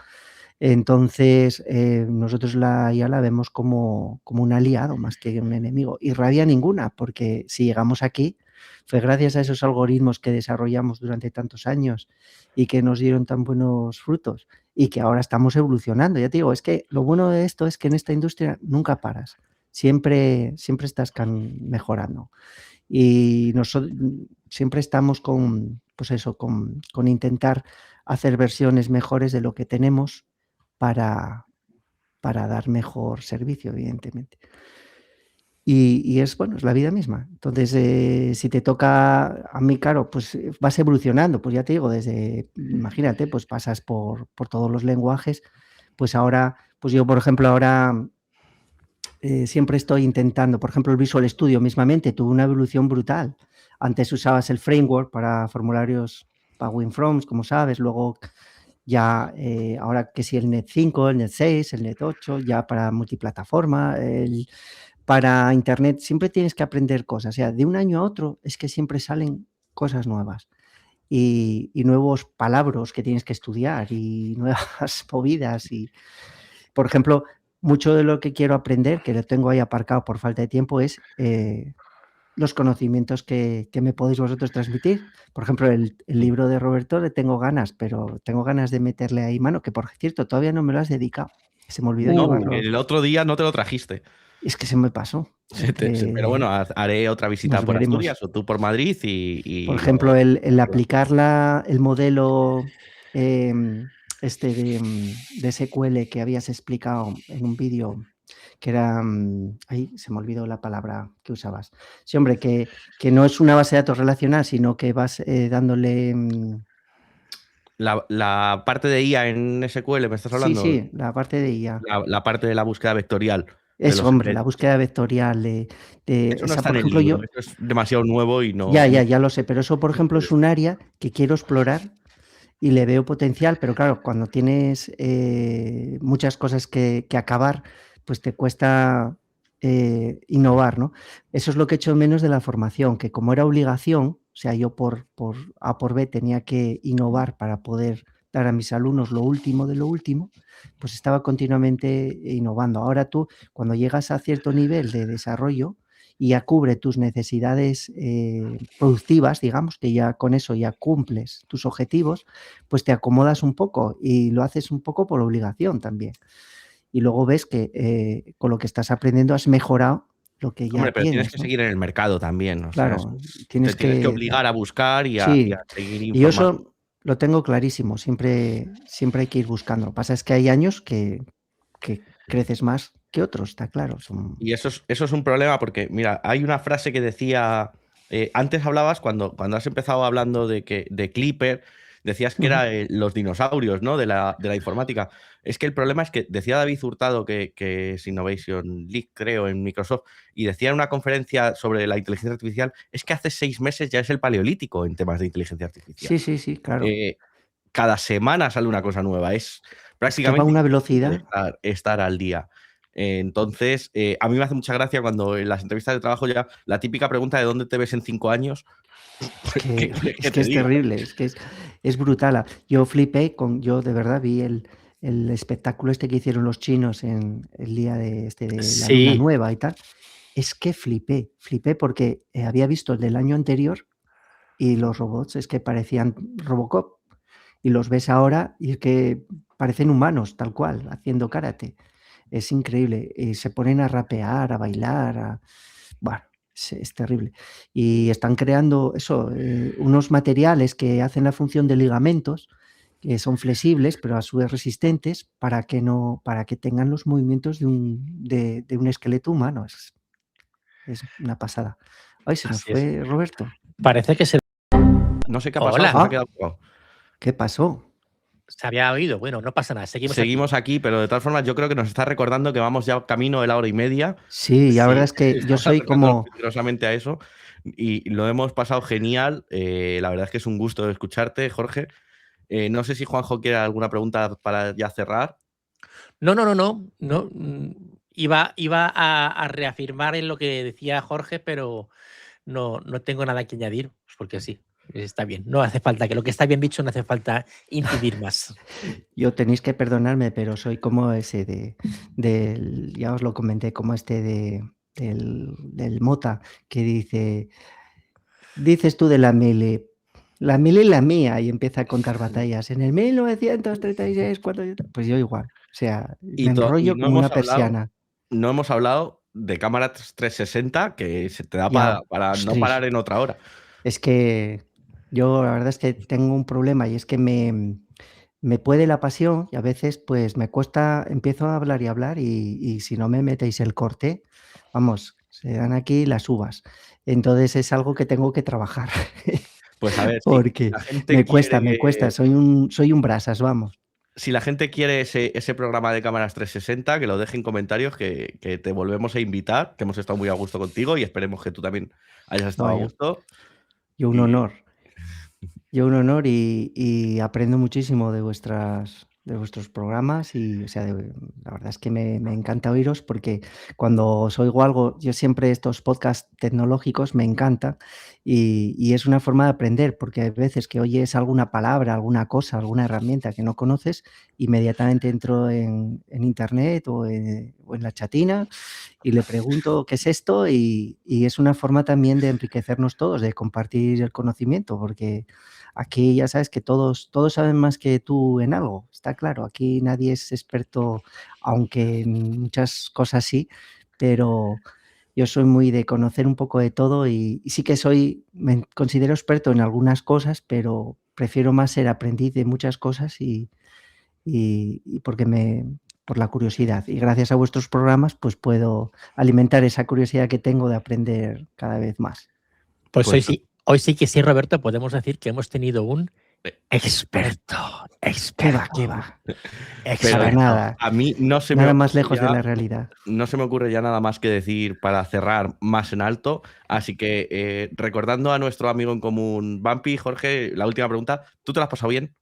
D: Entonces, nosotros la IA la vemos como un aliado más que un enemigo. Y rabia ninguna, porque si llegamos aquí fue gracias a esos algoritmos que desarrollamos durante tantos años y que nos dieron tan buenos frutos y que ahora estamos evolucionando. Ya te digo, es que lo bueno de esto es que en esta industria nunca paras, siempre estás mejorando. Y nosotros siempre estamos con intentar hacer versiones mejores de lo que tenemos para dar mejor servicio, evidentemente. Y es la vida misma. Entonces, si te toca, a mí, claro, pues vas evolucionando, pues ya te digo, imagínate, pues pasas por todos los lenguajes, pues ahora, pues yo, por ejemplo, ahora siempre estoy intentando, por ejemplo, el Visual Studio mismamente tuvo una evolución brutal. Antes usabas el framework para formularios para WinForms, como sabes, luego ya ahora que sí el Net 5, el Net 6, el Net 8, ya para multiplataforma, para Internet siempre tienes que aprender cosas. O sea, de un año a otro es que siempre salen cosas nuevas y nuevos palabras que tienes que estudiar y nuevas movidas. Y, por ejemplo, mucho de lo que quiero aprender, que lo tengo ahí aparcado por falta de tiempo, es los conocimientos que me podéis vosotros transmitir. Por ejemplo, el libro de Roberto le tengo ganas, pero tengo ganas de meterle ahí mano, que por cierto, todavía no me lo has dedicado. Se me olvidó
B: No,
D: llevarlo.
B: el otro día no te lo trajiste.
D: Es que se me pasó.
B: Pero bueno, haré otra visita
D: nos
B: por
D: veremos.
B: Asturias o tú por Madrid y
D: Por ejemplo, el aplicar el modelo de SQL que habías explicado en un vídeo, que era, ahí se me olvidó la palabra que usabas. Sí, hombre, que no es una base de datos relacional, sino que vas dándole...
B: La parte de IA en SQL, ¿me estás hablando?
D: Sí, la parte de IA.
B: La parte de la búsqueda vectorial.
D: Eso, hombre, la búsqueda vectorial de
B: eso no
D: esa,
B: está
D: por
B: en el
D: ejemplo,
B: libro, eso es demasiado nuevo y no...
D: Ya lo sé, pero eso, por ejemplo, es un área que quiero explorar y le veo potencial, pero claro, cuando tienes muchas cosas que acabar, pues te cuesta innovar, ¿no? Eso es lo que echo menos de la formación, que como era obligación, o sea, yo por A por B tenía que innovar para poder dar a mis alumnos lo último de lo último, pues estaba continuamente innovando. Ahora tú, cuando llegas a cierto nivel de desarrollo y ya cubre tus necesidades productivas, digamos, que ya con eso ya cumples tus objetivos, pues te acomodas un poco y lo haces un poco por obligación también. Y luego ves que con lo que estás aprendiendo has mejorado lo que ya
B: Hombre, pero tienes
D: tienes,
B: que
D: ¿no?
B: seguir en el mercado también. O
D: Claro,
B: sea,
D: tienes
B: que obligar a buscar y a seguir
D: y yo
B: informando.
D: eso lo tengo clarísimo, siempre hay que ir buscando. Lo que pasa es que hay años que creces más que otros, está claro.
B: Y eso es un problema porque, mira, hay una frase que decía, antes hablabas, cuando has empezado hablando de Clipper, decías que era los dinosaurios, ¿no? de la informática. Es que el problema es que decía David Hurtado, que es Innovation League, creo, en Microsoft, y decía en una conferencia sobre la inteligencia artificial, es que hace 6 meses ya es el paleolítico en temas de inteligencia artificial.
D: Sí, claro.
B: Cada semana sale una cosa nueva, es prácticamente
D: es que va a una velocidad.
B: estar al día. Entonces, a mí me hace mucha gracia cuando en las entrevistas de trabajo ya la típica pregunta de dónde te ves en 5 años.
D: Es que es terrible, es que es brutal. Yo flipé yo de verdad vi el espectáculo este que hicieron los chinos en el día de la luna nueva y tal. Es que flipé porque había visto el del año anterior y los robots es que parecían Robocop y los ves ahora y es que parecen humanos tal cual, haciendo karate. Es increíble. Y se ponen a rapear, a bailar, bueno, es terrible. Y están creando eso, unos materiales que hacen la función de ligamentos, que son flexibles, pero a su vez resistentes, para que tengan los movimientos de un esqueleto humano. Es una pasada. Ay, se nos fue Roberto.
C: Parece que se...
B: No sé qué ha pasado,
C: Hola.
B: se me ha quedado pegado.
D: ¿Qué pasó?
C: Se había oído. Bueno, no pasa nada.
B: Seguimos aquí, pero de todas formas yo creo que nos está recordando que vamos ya camino de la hora y media.
D: Sí, la verdad es que yo soy como...
B: peligrosamente a eso y lo hemos pasado genial. La verdad es que es un gusto escucharte, Jorge. No sé si Juanjo quiere alguna pregunta para ya cerrar.
C: No. Iba a reafirmar en lo que decía Jorge, pero no tengo nada que añadir, porque sí. Está bien, no hace falta, que lo que está bien dicho no hace falta incidir más.
D: Yo tenéis que perdonarme, pero soy como ese ya os lo comenté, como del Mota, que dices tú de la mili la mía, y empieza a contar batallas. En el 1936, pues yo igual, o sea, me enrollo como una persiana.
B: No hemos hablado de cámaras 360, que se te da para no parar en otra hora.
D: Es que yo la verdad es que tengo un problema y es que me puede la pasión y a veces pues me cuesta, empiezo a hablar y si no me metéis el corte, vamos, se dan aquí las uvas. Entonces es algo que tengo que trabajar.
B: Pues a ver,
D: porque me cuesta, soy un brasas, vamos.
B: Si la gente quiere ese programa de cámaras 360, que lo deje en comentarios, que te volvemos a invitar, que hemos estado muy a gusto contigo y esperemos que tú también hayas estado a gusto.
D: Un honor y aprendo muchísimo de vuestras vuestros programas y, o sea, la verdad es que me encanta oíros porque cuando os oigo algo, yo siempre estos podcasts tecnológicos me encantan y es una forma de aprender porque hay veces que oyes alguna palabra, alguna cosa, alguna herramienta que no conoces, inmediatamente entro en internet o en la chatina y le pregunto qué es esto y es una forma también de enriquecernos todos, de compartir el conocimiento, porque aquí ya sabes que todos saben más que tú en algo, está claro. Aquí nadie es experto, aunque en muchas cosas sí, pero yo soy muy de conocer un poco de todo y sí que me considero experto en algunas cosas, pero prefiero más ser aprendiz de muchas cosas y por la curiosidad. Y gracias a vuestros programas, pues puedo alimentar esa curiosidad que tengo de aprender cada vez más.
C: Pues hoy sí que sí, Roberto, podemos decir que hemos tenido un experto.
D: ¿Qué va?
B: Pero
D: nada.
B: A mí no se
D: Nada
B: me
D: más lejos
B: ya,
D: de la realidad.
B: No se me ocurre ya nada más que decir para cerrar más en alto. Así que recordando a nuestro amigo en común, Vampi, Jorge, la última pregunta. ¿Tú te la has pasado bien?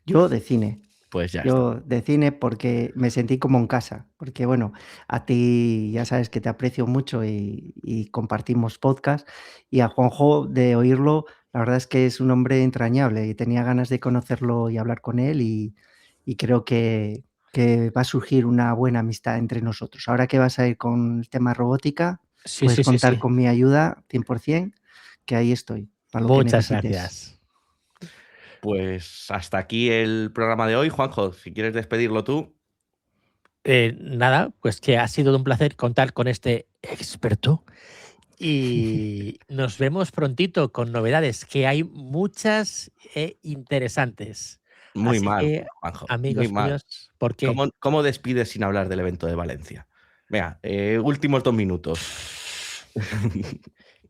D: Yo de cine.
B: Pues ya
D: Yo
B: está.
D: de cine porque me sentí como en casa, porque bueno, a ti ya sabes que te aprecio mucho y compartimos podcast, y a Juanjo de oírlo, la verdad es que es un hombre entrañable y tenía ganas de conocerlo y hablar con él y creo que va a surgir una buena amistad entre nosotros. Ahora que vas a ir con el tema robótica, puedes contar con mi ayuda 100%, que ahí estoy, para lo que necesites.
C: Muchas gracias.
B: Pues hasta aquí el programa de hoy. Juanjo, si quieres despedirlo tú.
C: Nada, pues que ha sido un placer contar con este experto y nos vemos prontito con novedades, que hay muchas interesantes.
B: Muy
C: Así
B: mal,
C: que,
B: Juanjo.
C: amigos
B: Muy mal.
C: míos, ¿por qué?
B: ¿Cómo despides sin hablar del evento de Valencia? Venga, últimos 2 minutos.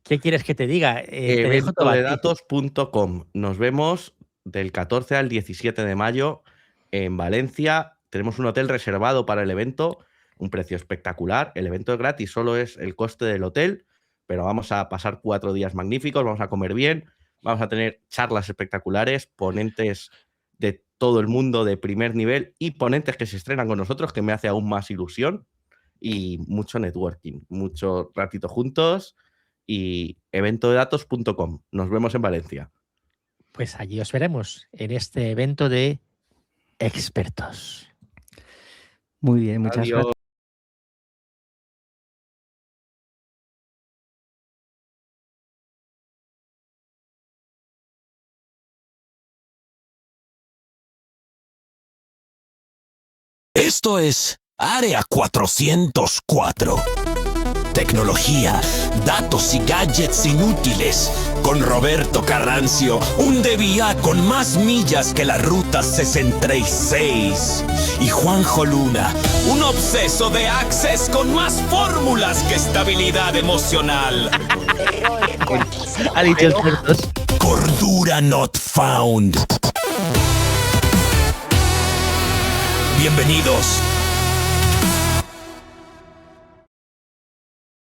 C: ¿Qué quieres que te diga? Te dejo
B: Eventodedatos.com. Nos vemos del 14 al 17 de mayo en Valencia. Tenemos un hotel reservado para el evento, un precio espectacular. El evento es gratis, solo es el coste del hotel, pero vamos a pasar 4 días magníficos, vamos a comer bien, vamos a tener charlas espectaculares, ponentes de todo el mundo de primer nivel y ponentes que se estrenan con nosotros, que me hace aún más ilusión, y mucho networking, mucho ratito juntos. Y eventodedatos.com. Nos vemos en Valencia.
C: Pues allí os veremos en este evento de expertos.
D: Muy bien, muchas gracias.
A: Esto es Área 404. Tecnología, datos y gadgets inútiles. Con Roberto Carrancio, un DBA con más millas que la Ruta 66. Y Juanjo Luna, un obseso de Access con más fórmulas que estabilidad emocional. Cordura not found. Bienvenidos